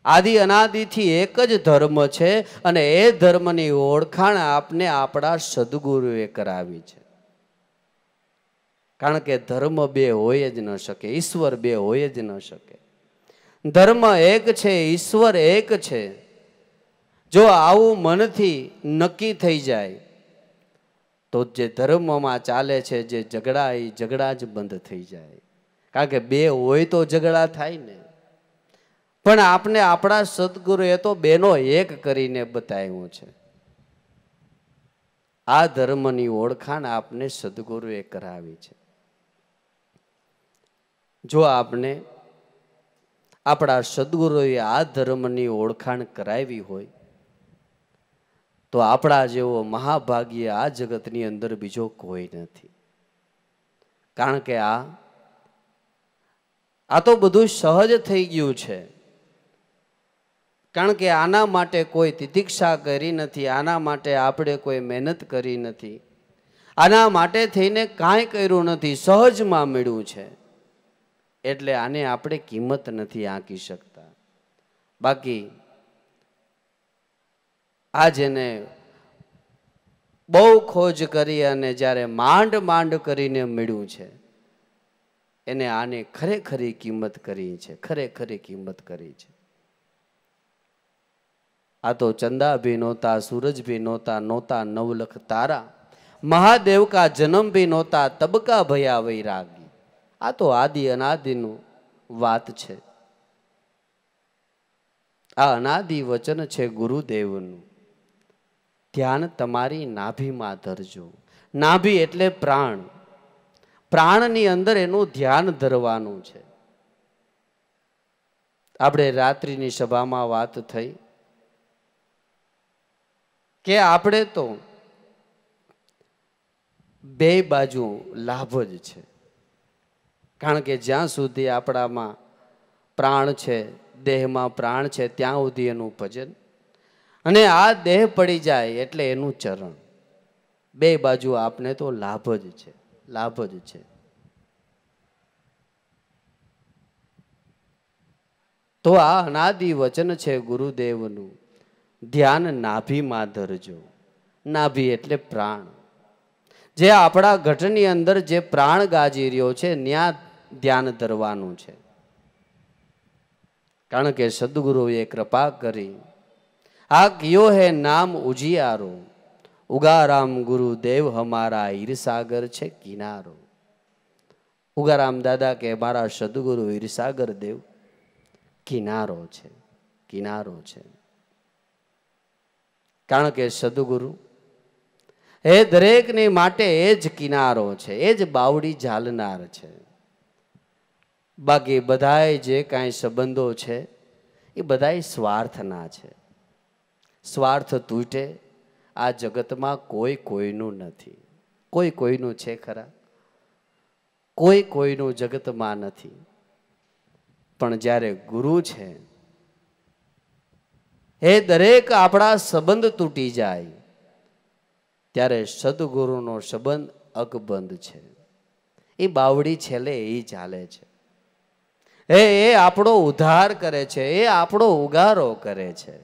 S1: આદિ અનાદિથી એક જ ધર્મ છે અને એ ધર્મની ઓળખાણ આપને આપણા સદગુરુએ કરાવી છે. કારણ કે ધર્મ બે હોય જ ન શકે, ઈશ્વર બે હોય જ ન શકે. ધર્મ એક છે, ઈશ્વર એક છે. જો આવું મનથી નક્કી થઈ જાય તો જે ધર્મમાં ચાલે છે જે ઝઘડા એ ઝઘડા જ બંધ થઈ જાય. કારણ કે બે હોય તો ઝઘડા થાય ને. પણ આપને આપણા સદગુરુએ તો બેનો એક કરીને બતાવ્યું છે. આ ધર્મની ઓળખાણ આપને સદગુરુએ કરાવી છે. જો આપને આપણા સદગુરુએ આ ધર્મની ઓળખાણ કરાવી હોય તો આપણા જેવો મહાભાગ્ય આ જગતની અંદર બીજો કોઈ નથી. કારણ કે આ તો બધું સહજ થઈ ગયું છે. કારણ કે આના માટે કોઈ તિતિક્ષા કરી નથી, આના માટે આપણે કોઈ મહેનત કરી નથી, આના માટે થઈને કાંઈ કર્યું નથી, સહજમાં મળ્યું છે. એટલે આને આપણે કિંમત નથી આંકી શકતા. બાકી આ જેને બહુ ખોજ કરી અને જ્યારે માંડ માંડ કરીને મળ્યું છે એને આને ખરેખરી કિંમત કરી છે, ખરેખરી કિંમત કરી છે. આ તો ચંદા ભી નહોતા, સૂરજ ભી નહોતા, નહોતા નવલખ તારા, મહાદેવ કા જન્મ ભી નહોતા, તબકા ભયા વૈરાગી. આ તો આદિ અનાદિનું વાત છે. આ અનાદિ વચન છે ગુરુદેવનું. ધ્યાન તમારી નાભીમાં ધરજો. નાભી એટલે પ્રાણ. પ્રાણની અંદર એનું ધ્યાન ધરવાનું છે. આપણે રાત્રિની સભામાં વાત થઈ કે આપણે તો બે બાજુ લાભ જ છે. કારણ કે જ્યાં સુધી આપણામાં પ્રાણ છે, દેહમાં પ્રાણ છે, ત્યાં સુધી એનું ભજન, અને આ દેહ પડી જાય એટલે એનું ચરણ. બે બાજુ આપને તો લાભ જ છે, લાભ જ છે. તો આ અનાદિ વચન છે ગુરુદેવનું, ધ્યાન નાભીમાં ધરજો. નાભી એટલે પ્રાણ. જે આપણા ઘટની અંદર જે પ્રાણ ગાજી રહ્યો છે ત્યાં ધ્યાન ધરવાનું છે. કારણ કે સદગુરુએ કૃપા કરી આ કિયો હે નામ ઉજિયારો, ઉગારામ ગુરુદેવ હમારા હીરસાગર છે કિનારો. ઉગારામ દાદા કે મારા સદગુરુ હીરસાગર દેવ કિનારો છે, કિનારો છે. કારણ કે સદગુરુ એ દરેકની માટે એ જ કિનારો છે, એ જ બાવડી ઝાલનાર છે. બાકી બધાય જે કાંઈ સંબંધો છે એ બધાય સ્વાર્થના છે. સ્વાર્થ તૂટે આ જગતમાં કોઈ કોઈનું નથી. કોઈ કોઈનું છે ખરા? કોઈ કોઈનું જગતમાં નથી. પણ જ્યારે ગુરુ છે એ દરેક આપણા સંબંધ તૂટી જાય ત્યારે સદગુરુનો સંબંધ અકબંધ છે. એ બાવડી છેલ્લે એ ચાલે છે. એ આપણો ઉદ્ધાર કરે છે, એ આપણો ઉગારો કરે છે.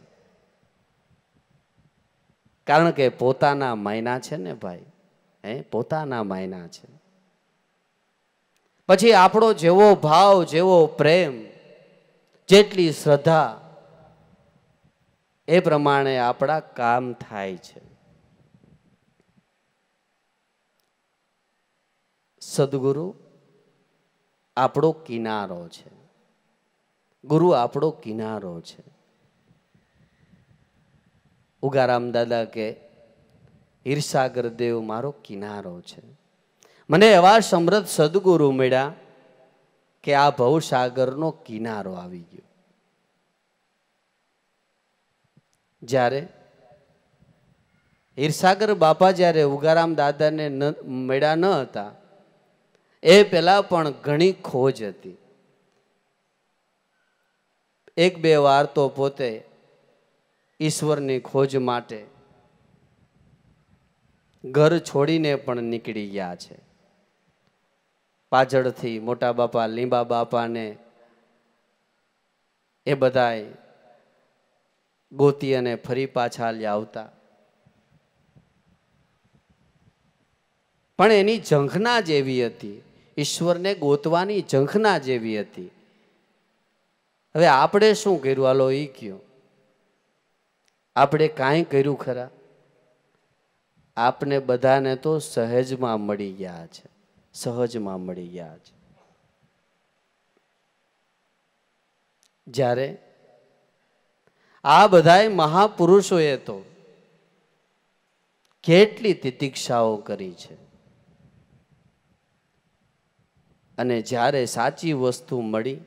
S1: કારણ કે પોતાના માયના છે ને ભાઈ, પોતાના માયના છે. પછી આપણો જેવો ભાવ, જેવો પ્રેમ, જેટલી શ્રદ્ધા એ પ્રમાણે આપણા કામ થાય છે. સદગુરુ આપણો કિનારો છે. ગુરુ આપણો કિનારો છે. ઉગારામ દાદા કે હીરસાગર દેવ મારો કિનારો છે. મને એવા સમૃદ્ધ સદગુરુ મળ્યા કે આ ભવસાગરનો કિનારો આવી ગયો. જ્યારે હીરસાગર બાપા જ્યારે ઉગારામ દાદાને મળ્યા ન હતા એ પહેલા પણ ઘણી ખોજ હતી. એક બે વાર તો પોતે ઈશ્વરની ખોજ માટે ઘર છોડીને પણ નીકળી ગયા છે. પાછળથી મોટા બાપા લીંબા બાપાને એ બધાય ગોતી અને ફરી પાછા લાવતા. પણ એની ઝંખના જેવી હતી, ઈશ્વરને ગોતવાની ઝંખના જેવી હતી. હવે આપણે શું કર્યું? હાલો એ કયો. આપણે કાંઈ કર્યું ખરા? આપને બધાને તો સહેજમાં મળી ગયા છે, સહજમાં મળી ગયા છે. જ્યારે આ બધાય મહાપુરુષોએ તો કેટલી તિતિક્ષાઓ કરી છે, અને જ્યારે સાચી વસ્તુ મળી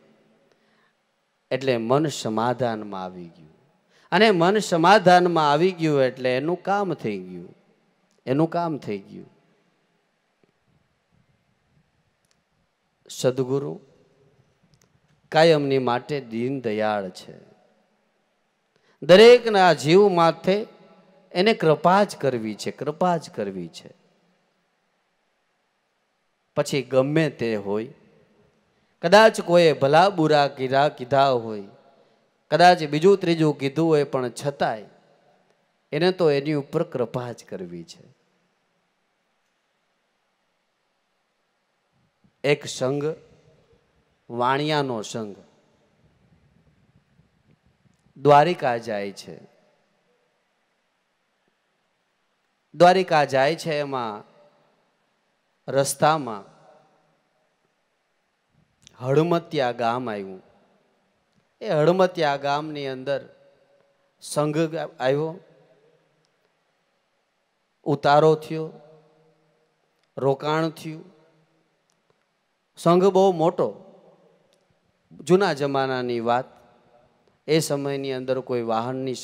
S1: એટલે મન સમાધાનમાં આવી ગયું. અને મન સમાધાનમાં આવી ગયું એટલે એનું કામ થઈ ગયું, એનું કામ થઈ ગયું. સદગુરુ કાયમની માટે દીન દયાળ છે. દરેકના જીવ માથે એને કૃપા જ કરવી છે, કૃપા જ કરવી છે. પછી ગમે તે હોય, કદાચ કોઈ ભલા બુરા કીધા હોય, કદાચ બીજું ત્રીજું કીધું હોય, પણ છતાંય એને તો એની ઉપર કૃપા જ કરવી છે. એક સંઘ, વાણિયાનો સંઘ દ્વારિકા જાય છે. દ્વારિકા જાય છે, એમાં રસ્તામાં હળમતિયા ગામ આવ્યું. એ હળમતિયા ગામની અંદર સંઘ આવ્યો, ઉતારો થયો, રોકાણ થયું. સંઘ બહુ મોટો, જૂના જમાનાની વાત. એ સમયની અંદર કોઈ વાહનની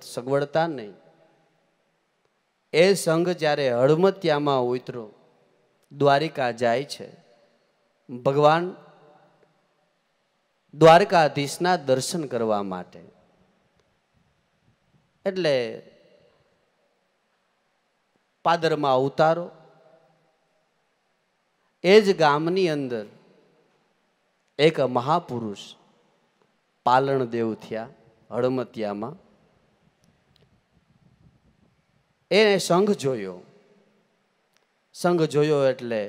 S1: સગવડતા નહીં. એ સંઘ જ્યારે હળમતિયામાં ઉતરો, દ્વારિકા જાય છે, ભગવાન દ્વારકાધીશના દર્શન કરવા માટે. એટલે પાદરમાં ઉતારો. એ જ ગામની અંદર એક મહાપુરુષ પાલણદેવ થયા હળમતિયામાં. એને સંઘ જોયો. સંઘ જોયો એટલે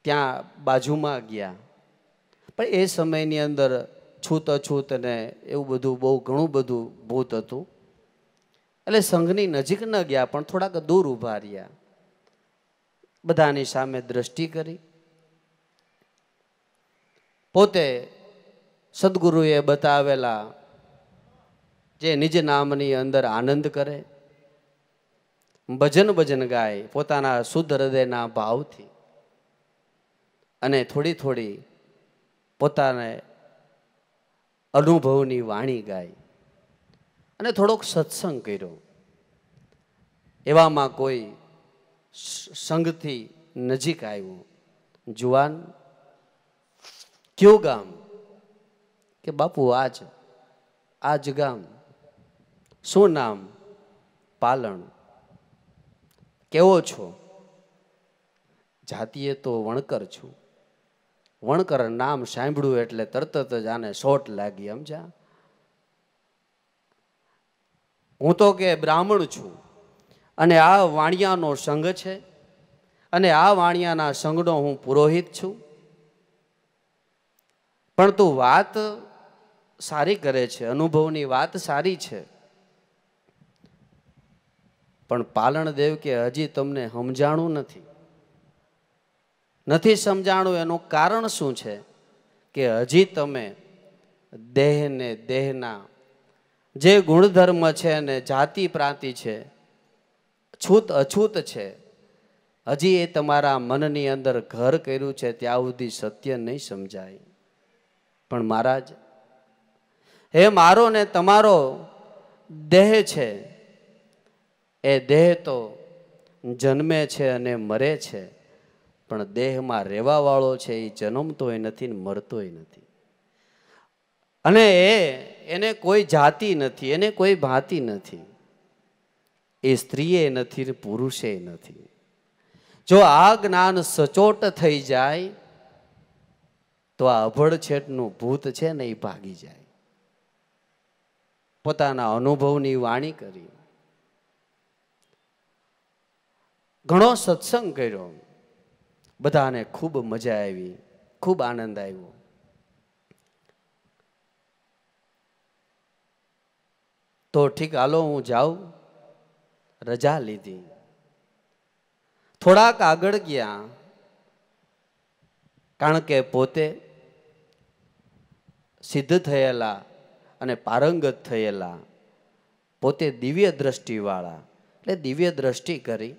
S1: ત્યાં બાજુમાં ગયા. પણ એ સમયની અંદર છૂત અછૂત ને એવું બધું બહુ ઘણું બધું ભૂત હતું. એટલે સંઘની નજીક ન ગયા, પણ થોડાક દૂર ઊભા રહ્યા. બધાની સામે દ્રષ્ટિ કરી. પોતે સદગુરુએ બતાવેલા જે નિજ નામની અંદર આનંદ કરે, ભજન ગાય પોતાના શુદ્ધ હૃદયના ભાવથી, અને થોડી થોડી પોતાને અનુભવની વાણી ગાય, અને થોડોક સત્સંગ કર્યો. એવામાં કોઈ સંઘથી નજીક આવ્યું. જુવાન, કયું ગામ? કે બાપુ આજ ગામ. શું નામ? પાલણ. કેવો છો? જાતીય તો વણકર છું. વણકર નામ સાંભળ્યું એટલે તરત જ આને શોટ લાગી, સમજ્યા? હું તો કે બ્રાહ્મણ છું, અને આ વાણિયાનો સંઘ છે, અને આ વાણિયાના સંઘનો હું પુરોહિત છું. પણ તું વાત સારી કરે છે, અનુભવની વાત સારી છે, પણ પાલણદેવ કે હજી તમને સમજાણું નથી સમજાણું. એનું કારણ શું છે કે હજી તમે દેહને, દેહના જે ગુણધર્મ છે ને જાતિ પ્રાંતિ છે, છૂત અછૂત છે, હજી એ તમારા મનની અંદર ઘર કર્યું છે, ત્યાં સુધી સત્ય નહીં સમજાય. પણ મહારાજ, હે મારો ને તમારો દેહ છે, એ દેહ તો જન્મે છે અને મરે છે, પણ દેહમાં રહેવા વાળો છે એ જન્મતોય નથી ને મરતોય નથી. અને એને કોઈ જાતિ નથી, એને કોઈ ભાતિ નથી. એ સ્ત્રીએ નથી ને પુરુષે નથી. જો આ જ્ઞાન સચોટ થઈ જાય તો આ અભડછેટનું ભૂત છે ને એ ભાગી જાય. પોતાના અનુભવની વાણી કરી, ઘણો સત્સંગ કર્યો, બધાને ખૂબ મજા આવી, ખૂબ આનંદ આવ્યો. તો ઠીક, હાલો હું જાઉં. રજા લીધી, થોડાક આગળ ગયા, કારણ કે પોતે સિદ્ધ થયેલા અને પારંગત થયેલા, પોતે દિવ્ય દ્રષ્ટિવાળા, એટલે દિવ્ય દ્રષ્ટિ કરી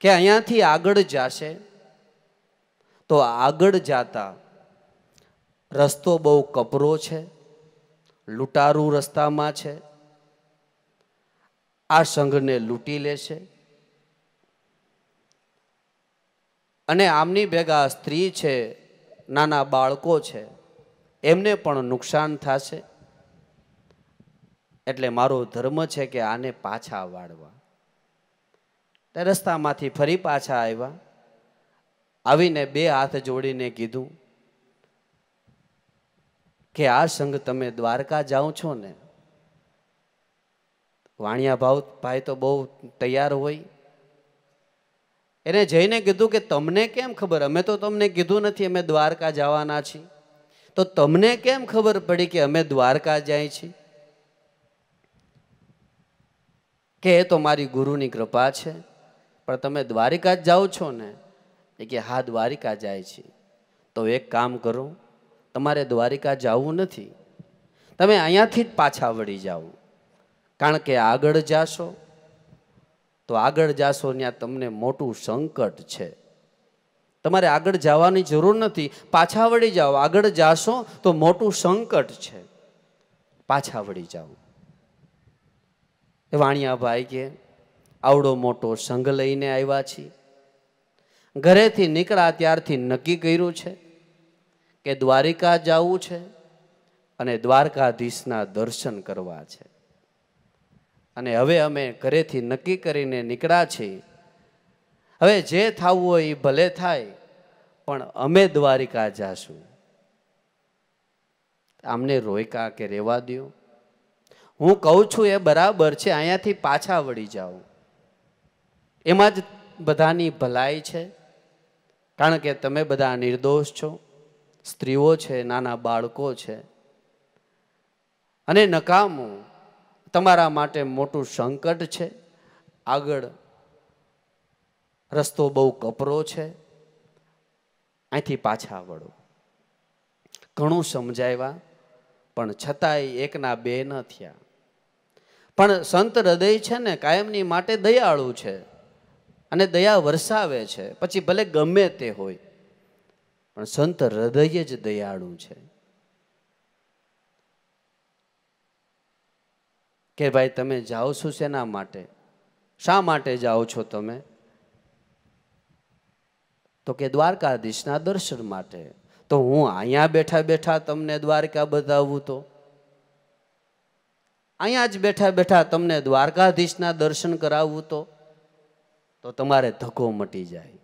S1: કે અહીંયાથી આગળ જશે તો આગળ જાતા રસ્તો બહુ કપરો છે, લૂંટારૂ રસ્તામાં છે, આ સંઘને લૂંટી લેશે અને આમની ભેગા સ્ત્રી છે, નાના બાળકો છે, એમને પણ નુકસાન થશે. એટલે મારો ધર્મ છે કે આને પાછા વાળવા. રસ્તામાંથી ફરી પાછા આવ્યા, આવીને બે હાથ જોડીને કીધું કે આ સંઘ તમે દ્વારકા જાઓ છો ને? વાણિયા ભાઈ તો બહુ તૈયાર હોય. એને જઈને કીધું કે તમને કેમ ખબર? અમે તો તમને કીધું નથી અમે દ્વારકા જવાના છીએ, તો તમને કેમ ખબર પડી કે અમે દ્વારકા જાય છીએ? કે એ તો મારી ગુરુની કૃપા છે, પણ તમે દ્વારિકા જ જાઓ છો ને? એ કે હા, દ્વારિકા જાય છે. તો એક કામ કરો, તમારે દ્વારિકા જવું નથી, તમે અહીંયાથી જ પાછા વળી જાઓ. કારણ કે આગળ જાશો તો આગળ જાશો ત્યાં તમને મોટું સંકટ છે. તમારે આગળ જવાની જરૂર નથી, પાછા વળી જાઓ. આગળ જાશો તો મોટું સંકટ છે, પાછા વળી જાઓ. એ વાણિયાભાઈ કે આવડો મોટો સંઘ લઈને આવ્યા છીએ, ઘરેથી નીકળ્યા ત્યારથી નક્કી કર્યું છે કે દ્વારિકા જવું છે અને દ્વારકાધીશના દર્શન કરવા છે. અને હવે અમે ઘરેથી નક્કી કરીને નીકળ્યા છીએ. હવે જે થવું હોય એ ભલે થાય, પણ અમે દ્વારિકા જાશું. આમને રોયકા કે રેવા દો, હું કહું છું એ બરાબર છે, અહીંયાથી પાછા વળી જાઓ. એમાં જ બધાની ભલાઈ છે, કારણ કે તમે બધા નિર્દોષ છો, સ્ત્રીઓ છે, નાના બાળકો છે, અને નકામું તમારા માટે મોટું સંકટ છે. આગળ રસ્તો બહુ કપરો છે, અહીંથી પાછા વળો. ઘણું સમજાવ્યા, પણ છતાંય એકના બે ન થયા. પણ સંત હૃદય છે ને કાયમની માટે દયાળુ છે અને દયા વરસાવે છે, પછી ભલે ગમે તે હોય, પણ સંત હૃદય જ દયાળુ છે. કે ભાઈ તમે જાઓ છો શેના માટે? શા માટે જાઓ છો તમે? તો કે દ્વારકાધીશના દર્શન માટે. તો હું અહીંયા બેઠા બેઠા તમને દ્વારકા બતાવું? તો અહીંયા જ બેઠા બેઠા તમને દ્વારકાધીશના દર્શન કરાવવું? તો તમારે ધક્કો મટી જાય.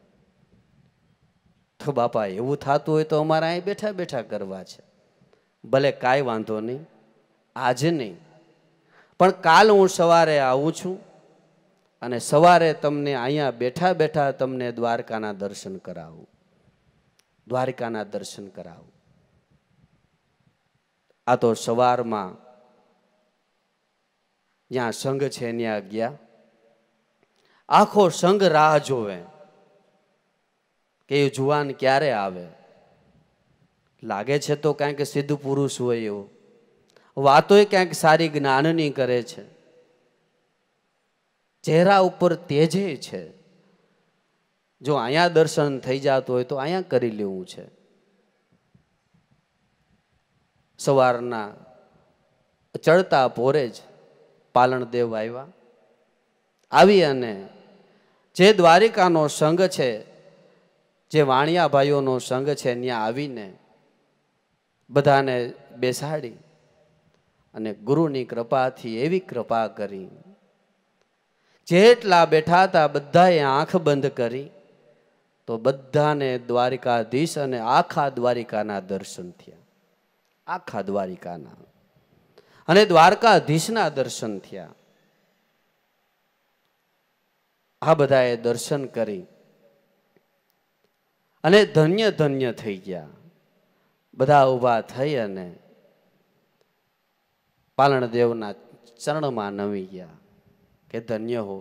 S1: તો બાપા એવું થતું હોય તો અમારે અહીં બેઠા બેઠા કરવા છે. ભલે કાંઈ વાંધો નહીં, આજે નહીં, પણ કાલ હું સવારે આવું છું અને સવારે તમને અહીંયા બેઠા બેઠા તમને દ્વારકાના દર્શન કરાવું, દ્વારકાના દર્શન કરાવું. આ તો સવારમાં જ્યાં સંઘ છે ત્યાં ગયા. આખો સંઘ રાહ જોવે કે એ જુવાન ક્યારે આવે. લાગે છે તો કાંઈક સિદ્ધ પુરુષ હોય એવો, વાતોય ક્યાંક સારી જ્ઞાનની કરે છે, ચહેરા ઉપર તેજે છે. જો અહીંયા દર્શન થઈ જતું હોય તો અહીંયા કરી લેવું છે. સવારના ચડતા પોરે જ પાલણદેવ આવ્યા. આવી અને જે દ્વારિકાનો સંઘ છે, જે વાણિયા ભાઈઓનો સંઘ છે, ત્યાં આવીને બધાને બેસાડી અને ગુરુની કૃપાથી એવી કૃપા કરી, જેટલા બેઠા હતા બધાએ આંખ બંધ કરી તો બધાને દ્વારિકાધીશ અને આખા દ્વારિકાના દર્શન થયા. આખા દ્વારિકાના અને દ્વારકાધીશના દર્શન થયા. આ બધાએ દર્શન કરી અને ધન્ય ધન્ય થઈ ગયા. બધા ઊભા થઈ અને પાલણદેવના ચરણમાં નમી ગયા કે ધન્ય હો,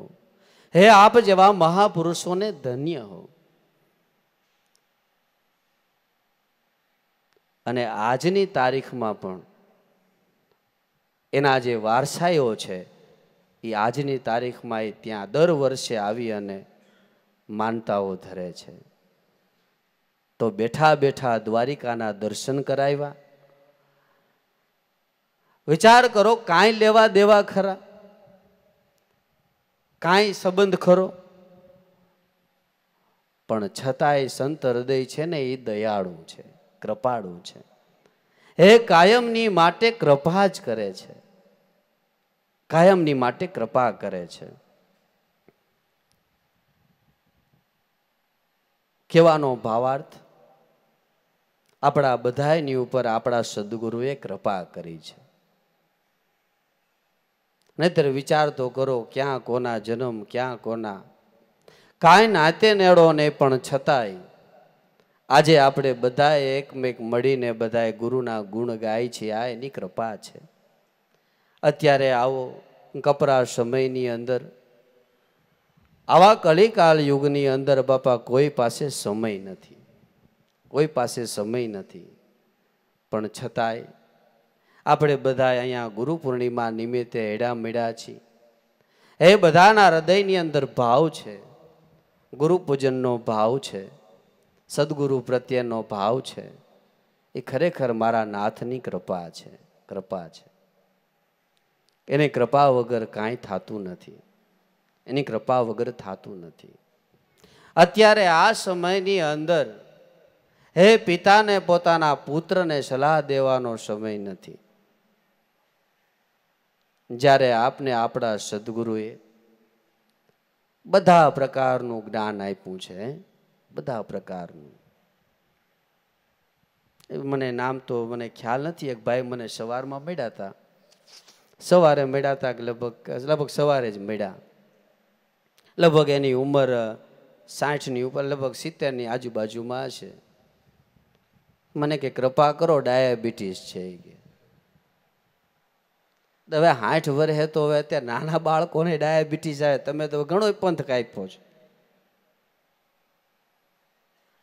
S1: હે આપ જેવા મહાપુરુષોને ધન્ય હો. અને આજની તારીખમાં પણ એના જે વારસાઈઓ છે એ આજની તારીખમાં એ ત્યાં દર વર્ષે આવી અને માનતાઓ ધરે છે. તો બેઠા બેઠા દ્વારિકાના દર્શન કરાવ્યા. વિચાર કરો, કાંઈ લેવા દેવા ખરા? કાંઈ સંબંધ ખરો? પણ છતાંય સંત હૃદય છે ને એ દયાળુ છે, કૃપાળુ છે. એ કાયમની માટે કૃપા જ કરે છે, કાયમની માટે કૃપા કરે છે. કહેવાનો ભાવાર્થ, આપણા બધાની ઉપર આપણા સદગુરુએ કૃપા કરી છે. નહીતર વિચાર તો કરો, ક્યાં કોના જન્મ, ક્યાં કોના કાંઈ નાતે નેડો નહીં, પણ છતાંય આજે આપણે બધા એકમેક મળીને બધા ગુરુના ગુણ ગાય છે. આ એની કૃપા છે. અત્યારે આવો કપરા સમયની અંદર, આવા કલિકાલ યુગની અંદર બાપા કોઈ પાસે સમય નથી, કોઈ પાસે સમય નથી. પણ છતાંય આપણે બધા અહીંયા ગુરુ પૂર્ણિમા નિમિત્તે એડા મળ્યા છીએ. એ બધાના હૃદયની અંદર ભાવ છે, ગુરુ પૂજનનો ભાવ છે, સદગુરુ પ્રત્યેનો ભાવ છે. એ ખરેખર મારા નાથની કૃપા છે, કૃપા છે. એની કૃપા વગર કાંઈ થતું નથી, એની કૃપા વગર થતું નથી. અત્યારે આ સમયની અંદર હે પિતાને પોતાના પુત્રને સલાહ દેવાનો સમય નથી. જ્યારે આપને આપણા સદગુરુએ બધા પ્રકારનું જ્ઞાન આપ્યું છે, બધા પ્રકારનું. મને નામ તો મને ખ્યાલ નથી. એક ભાઈ મને સવારમાં મળ્યા હતા, સવારે મળ્યા હતા, લગભગ સવારે જ મળ્યા. લગભગ એની ઉંમર 60ની ઉપર, લગભગ 70ની આજુબાજુમાં હશે. મને કે કૃપા કરો, ડાયાબિટીસ છે. હવે 60 વર્ષે તો હવે અત્યારે નાના બાળકોને ડાયાબિટીસ આવે, તમે તો ઘણો પંથ કાપ્યો છો.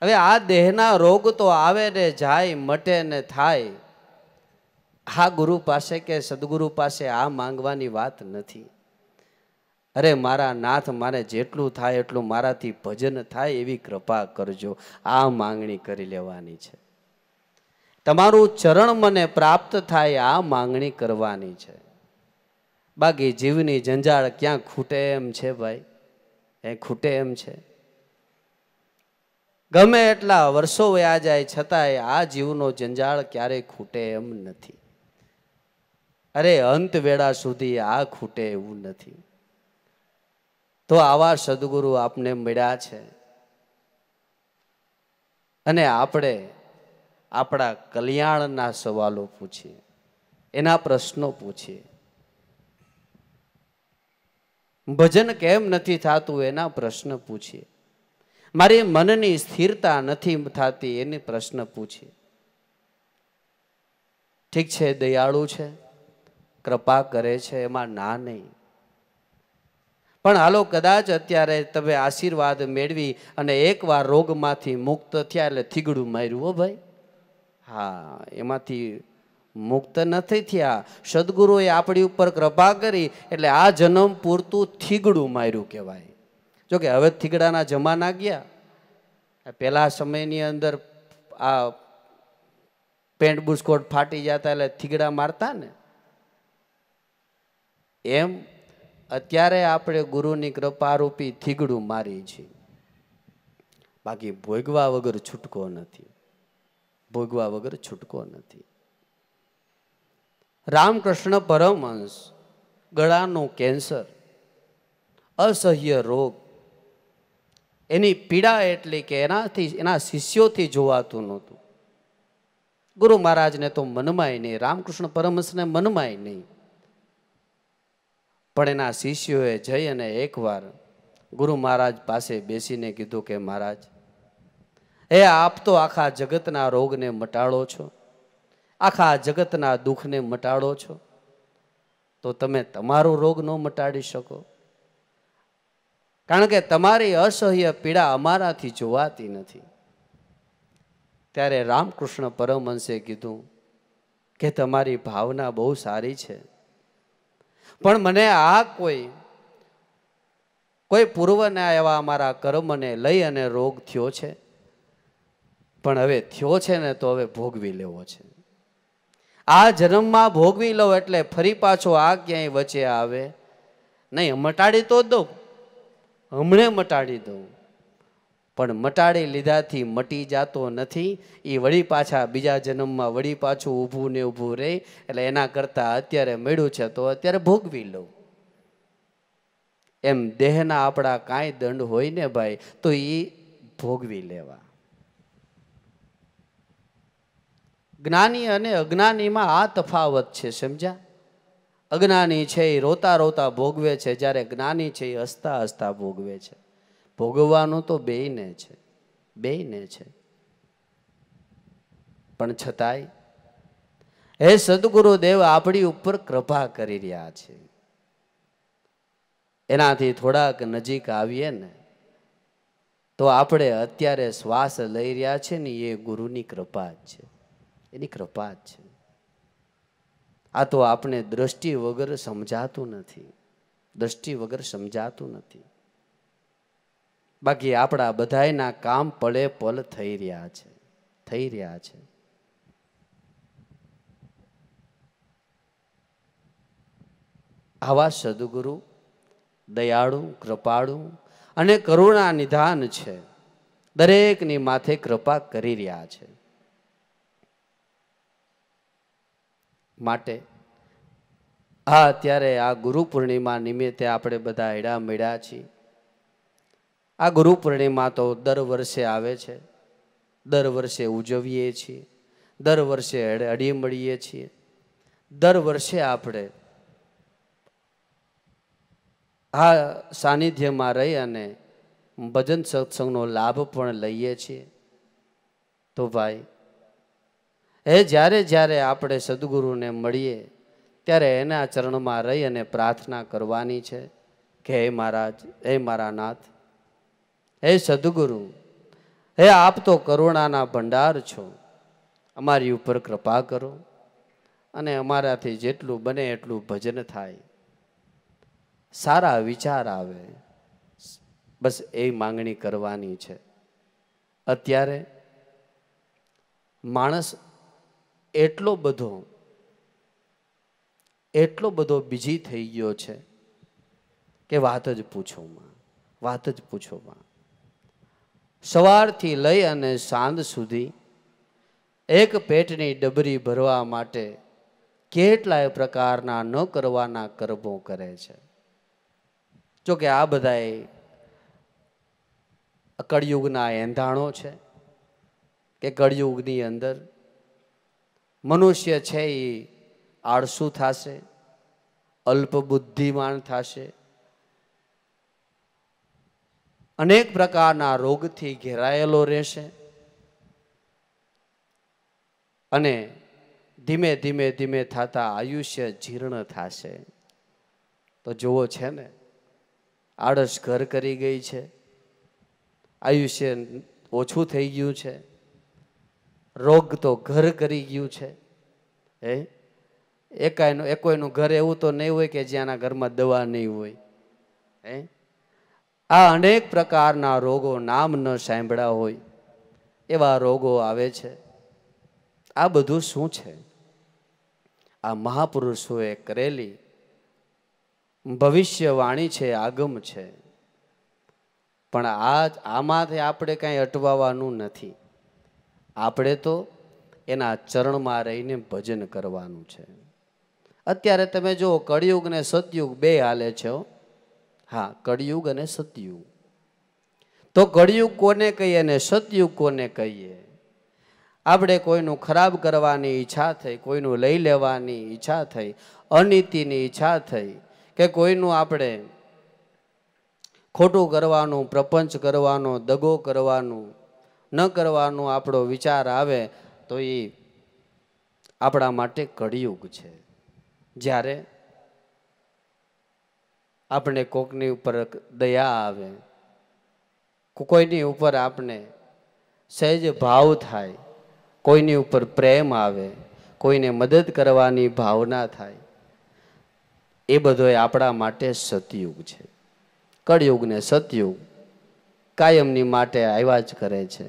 S1: હવે આ દેહના રોગ તો આવે ને જાય, મટે ને થાય. આ ગુરુ પાસે કે સદગુરુ પાસે આ માંગવાની વાત નથી. અરે મારા નાથ, મારે જેટલું થાય એટલું મારાથી ભજન થાય એવી કૃપા કરજો, આ માંગણી કરી લેવાની છે. તમારું ચરણ મને પ્રાપ્ત થાય, આ માંગણી કરવાની છે. બાકી જીવની જંજાળ ક્યાં ખૂટે એમ છે ભાઈ? એ ખૂટે એમ છે? ગમે એટલા વર્ષો વયા જાય છતાંય આ જીવનો જંજાળ ક્યારેય ખૂટે એમ નથી. અરે અંત વેળા સુધી આ ખૂટે એવું નથી. તો આવા સદગુરુ આપને મળ્યા છે અને આપણે આપણા કલ્યાણના સવાલો પૂછીએ, એના પ્રશ્નો પૂછીએ. ભજન કેમ નથી થતું એના પ્રશ્ન પૂછીએ. મારી મનની સ્થિરતા નથી થતી એની પ્રશ્ન પૂછીએ. ઠીક છે, દયાળુ છે, કૃપા કરે છે, એમાં ના નહીં. પણ હાલો કદાચ અત્યારે તમે આશીર્વાદ મેળવી અને એકવાર રોગમાંથી મુક્ત થયા એટલે થીગડું માર્યું. હો ભાઈ, હા, એમાંથી મુક્ત નથી થયા. સદગુરુએ આપણી ઉપર કૃપા કરી એટલે આ જન્મ પૂરતું થીગડું માર્યું કહેવાય. જોકે હવે થીગડાના જમાના ગયા. પેલા સમયની અંદર આ પેન્ટ બુસ્કોટ ફાટી જતા એટલે થીગડા મારતા ને, એમ અત્યારે આપણે ગુરુની કૃપારૂપી થીગડું મારી છે. બાકી ભોગવા વગર છૂટકો નથી. ભોગવા વગર છૂટકો નથી. રામકૃષ્ણ પરમહંસ ગળાનું કેન્સર, અસહ્ય રોગ, એની પીડા એટલી કે એના શિષ્યોથી જોવાતું નહોતું. ગુરુ મહારાજને તો મનમાંય નહીં, રામકૃષ્ણ પરમહંસને મનમાંય નહીં. પણ એના શિષ્યોએ જઈ અને એકવાર ગુરુ મહારાજ પાસે બેસીને કીધું કે મહારાજ, આપ તો આખા જગતના રોગને મટાડો છો, આખા જગતના દુઃખને મટાડો છો, તો તમે તમારો રોગ ન મટાડી શકો? કારણ કે તમારી અસહ્ય પીડા અમારાથી જોવાતી નથી. ત્યારે રામકૃષ્ણ પરમહંસે કીધું કે તમારી ભાવના બહુ સારી છે, પણ મને આ કોઈ પૂર્વના એવા અમારા કર્મને લઈ અને રોગ થયો છે, પણ હવે થયો છે ને તો હવે ભોગવી લેવો છે. આ જન્મમાં ભોગવી લો એટલે ફરી પાછો આ ક્યાંય વચ્ચે આવે નહીં. મટાડી તો દઉં, હમણે મટાડી દઉં, પણ મટાડી લીધાથી મટી જાતો નથી. એ વળી પાછા બીજા જન્મમાં વળી પાછું ઊભું ને ઊભું રહે. એટલે એના કરતાં અત્યારે મળ્યું છે તો અત્યારે ભોગવી લઉં. એમ દેહના આપણા કાંઈ દંડ હોય ને ભાઈ, તો એ ભોગવી લેવા. જ્ઞાની અને અજ્ઞાનીમાં આ તફાવત છે, સમજ્યા? અજ્ઞાની છે એ રોતા રોતા ભોગવે છે, જ્યારે જ્ઞાની છે એ હસતા હસતા ભોગવે છે. ભોગવવાનું તો બેયને છે, બેયને છે. પણ છતાંય હે સદગુરુદેવ આપણી ઉપર કૃપા કરી રહ્યા છે. એનાથી થોડાક નજીક આવીએ ને તો આપણે અત્યારે શ્વાસ લઈ રહ્યા છે ને એ ગુરુની કૃપા જ છે, એની કૃપા જ છે. આ તો આપણે દ્રષ્ટિ વગર સમજાતું નથી, દ્રષ્ટિ વગર સમજાતું નથી. બાકી આપણા બધાયના કામ પળે પલ થઈ રહ્યા છે, થઈ રહ્યા છે. આવા સદગુરુ દયાળુ, કૃપાળુ અને કરુણા નિધાન છે. દરેકની માથે કૃપા કરી રહ્યા છે. માટે અત્યારે આ ગુરુ પૂર્ણિમા નિમિત્તે આપણે બધા હેડા મળ્યા છીએ. આ ગુરુ પૂર્ણિમા તો દર વર્ષે આવે છે, દર વર્ષે ઉજવીએ છીએ, દર વર્ષે હળી મળીએ છીએ. દર વર્ષે આપણે આ સાનિધ્યમાં રહી અને ભજન સત્સંગનો લાભ પણ લઈએ છીએ. તો ભાઈ જ્યારે જ્યારે આપણે સદગુરુને મળીએ ત્યારે એના ચરણમાં રહી અને પ્રાર્થના કરવાની છે કે હે મહારાજ, હે મારા નાથ, હે સદગુરુ, હે આપ તો કરુણાના ભંડાર છો, અમારી ઉપર કૃપા કરો અને અમારાથી જેટલું બને એટલું ભજન થાય, સારા વિચાર આવે, બસ એ માંગણી કરવાની છે. અત્યારે માણસ એટલો બધો બીજી થઈ ગયો છે કે વાત જ પૂછોમાં, વાત જ પૂછોમાં. સવારથી લઈ અને સાંજ સુધી એક પેટની ડબરી ભરવા માટે કેટલાય પ્રકારના ન કરવાના કર્મો કરે છે. જોકે આ બધાય કળિયુગના એંધાણો છે કે કળિયુગની અંદર મનુષ્ય છે એ આળસુ થશે, અલ્પ બુદ્ધિમાન થશે, અનેક પ્રકારના રોગથી ઘેરાયેલો રહેશે અને ધીમે ધીમે ધીમે થતા આયુષ્ય જીર્ણ થશે. તો જુઓ છે ને, આળસ ઘર કરી ગઈ છે, આયુષ્ય ઓછું થઈ ગયું છે, રોગ તો ઘર કરી ગયું છે. એકોઈનું ઘર એવું તો નહીં હોય કે જ્યાંના ઘરમાં દવા નહીં હોય. આ અનેક પ્રકારના રોગો નામ ન સાંભળ્યા હોય એવા રોગો આવે છે. આ બધું શું છે? આ મહાપુરુષોએ કરેલી ભવિષ્યવાણી છે, આગમ છે. પણ આમાંથી આપણે કાંઈ અટવાવાનું નથી. આપણે તો એના ચરણમાં રહીને ભજન કરવાનું છે. અત્યારે તમે જુઓ, કળિયુગ ને સતયુગ બે હાલે છે. હા, કળિયુગ અને સતયુગ. તો કળિયુગ કોને કહીએ ને સતયુગ કોને કહીએ? આપણે કોઈનું ખરાબ કરવાની ઈચ્છા થઈ, કોઈનું લઈ લેવાની ઈચ્છા થઈ, અનીતિની ઈચ્છા થઈ, કે કોઈનું આપણે ખોટું કરવાનું, પ્રપંચ કરવાનો, દગો કરવાનું, ન કરવાનું આપણો વિચાર આવે તો એ આપણા માટે કળિયુગ છે. જ્યારે આપણે કોકની ઉપર દયા આવે, કોઈની ઉપર આપણે સહેજ ભાવ થાય, કોઈની ઉપર પ્રેમ આવે, કોઈને મદદ કરવાની ભાવના થાય, એ બધો આપણા માટે સતયુગ છે. કળયુગ ને સતયુગ કાયમની માટે આવ્યા જ કરે છે.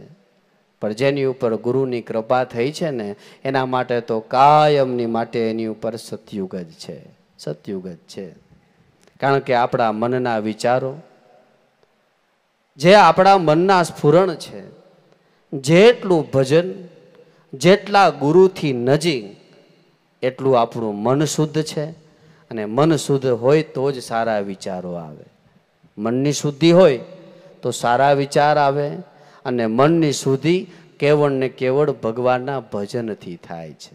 S1: પણ જેની ઉપર ગુરુની કૃપા થઈ છે ને, એના માટે તો કાયમની માટે એની ઉપર સતયુગ જ છે, સતયુગ જ છે. કારણ કે આપણા મનના વિચારો, જે આપણા મનના સ્ફુરણ છે, જેટલું ભજન, જેટલા ગુરુથી નજીક, એટલું આપણું મન શુદ્ધ છે. અને મન શુદ્ધ હોય તો જ સારા વિચારો આવે. મનની શુદ્ધિ હોય તો સારા વિચાર આવે. અને મનની શુદ્ધિ કેવળ ને કેવળ ભગવાનના ભજનથી થાય છે,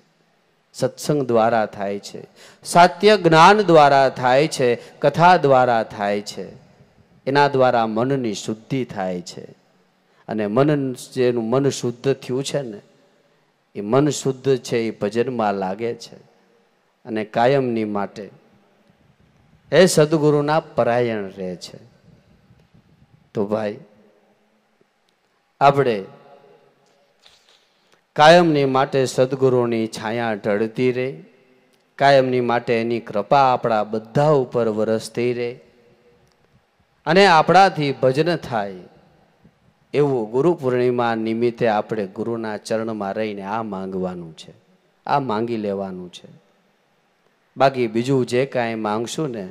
S1: સત્સંગ દ્વારા થાય છે, સાત્ય જ્ઞાન દ્વારા થાય છે, કથા દ્વારા થાય છે. એના દ્વારા મનની શુદ્ધિ થાય છે. અને જેનું મન શુદ્ધ થયું છે ને, એ મન શુદ્ધ છે, એ ભજનમાં લાગે છે. અને કાયમની માટે એ સદગુરુના પરાયણ રહે છે. તો ભાઈ, આપણે કાયમની માટે સદગુરુની છાયા ઢળતી રહે, કાયમની માટે એની કૃપા આપણા બધા ઉપર વરસતી રહે, અને આપણાથી ભજન થાય એવું ગુરુ પૂર્ણિમા નિમિત્તે આપણે ગુરુના ચરણમાં રહીને આ માંગવાનું છે, આ માંગી લેવાનું છે. બાકી બીજું જે કાંઈ માંગશું ને,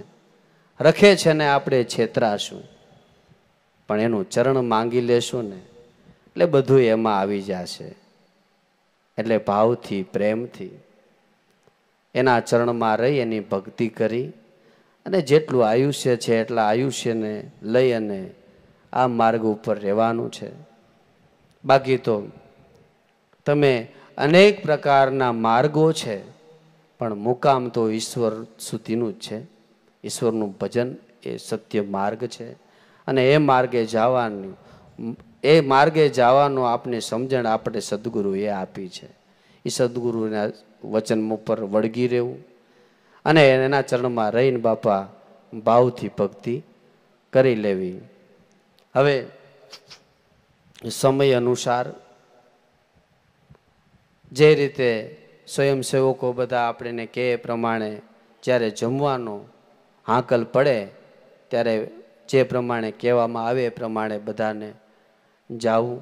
S1: રખે છે ને આપણે છેતરાશું, પણ એનું ચરણ માંગી લેશું ને એટલે બધું એમાં આવી જશે. એટલે ભાવથી, પ્રેમથી એના ચરણમાં રહી એની ભક્તિ કરી અને જેટલું આયુષ્ય છે એટલા આયુષ્યને લઈ અને આ માર્ગ ઉપર રહેવાનું છે. બાકી તો તમે અનેક પ્રકારના માર્ગો છે, પણ મુકામ તો ઈશ્વર સુધીનું જ છે. ઈશ્વરનું ભજન એ સત્ય માર્ગ છે. અને એ માર્ગે જવાનું આપને સમજણ આપણે સદગુરુએ આપી છે. એ સદગુરુના વચન ઉપર વળગી રહેવું અને એના ચરણમાં રહીને બાપા ભાવથી ભક્તિ કરી લેવી. હવે સમય અનુસાર જે રીતે સ્વયંસેવકો બધા આપણને કહે પ્રમાણે જ્યારે જમવાનો હાંકલ પડે ત્યારે જે પ્રમાણે કહેવામાં આવે એ પ્રમાણે બધાને જાવું.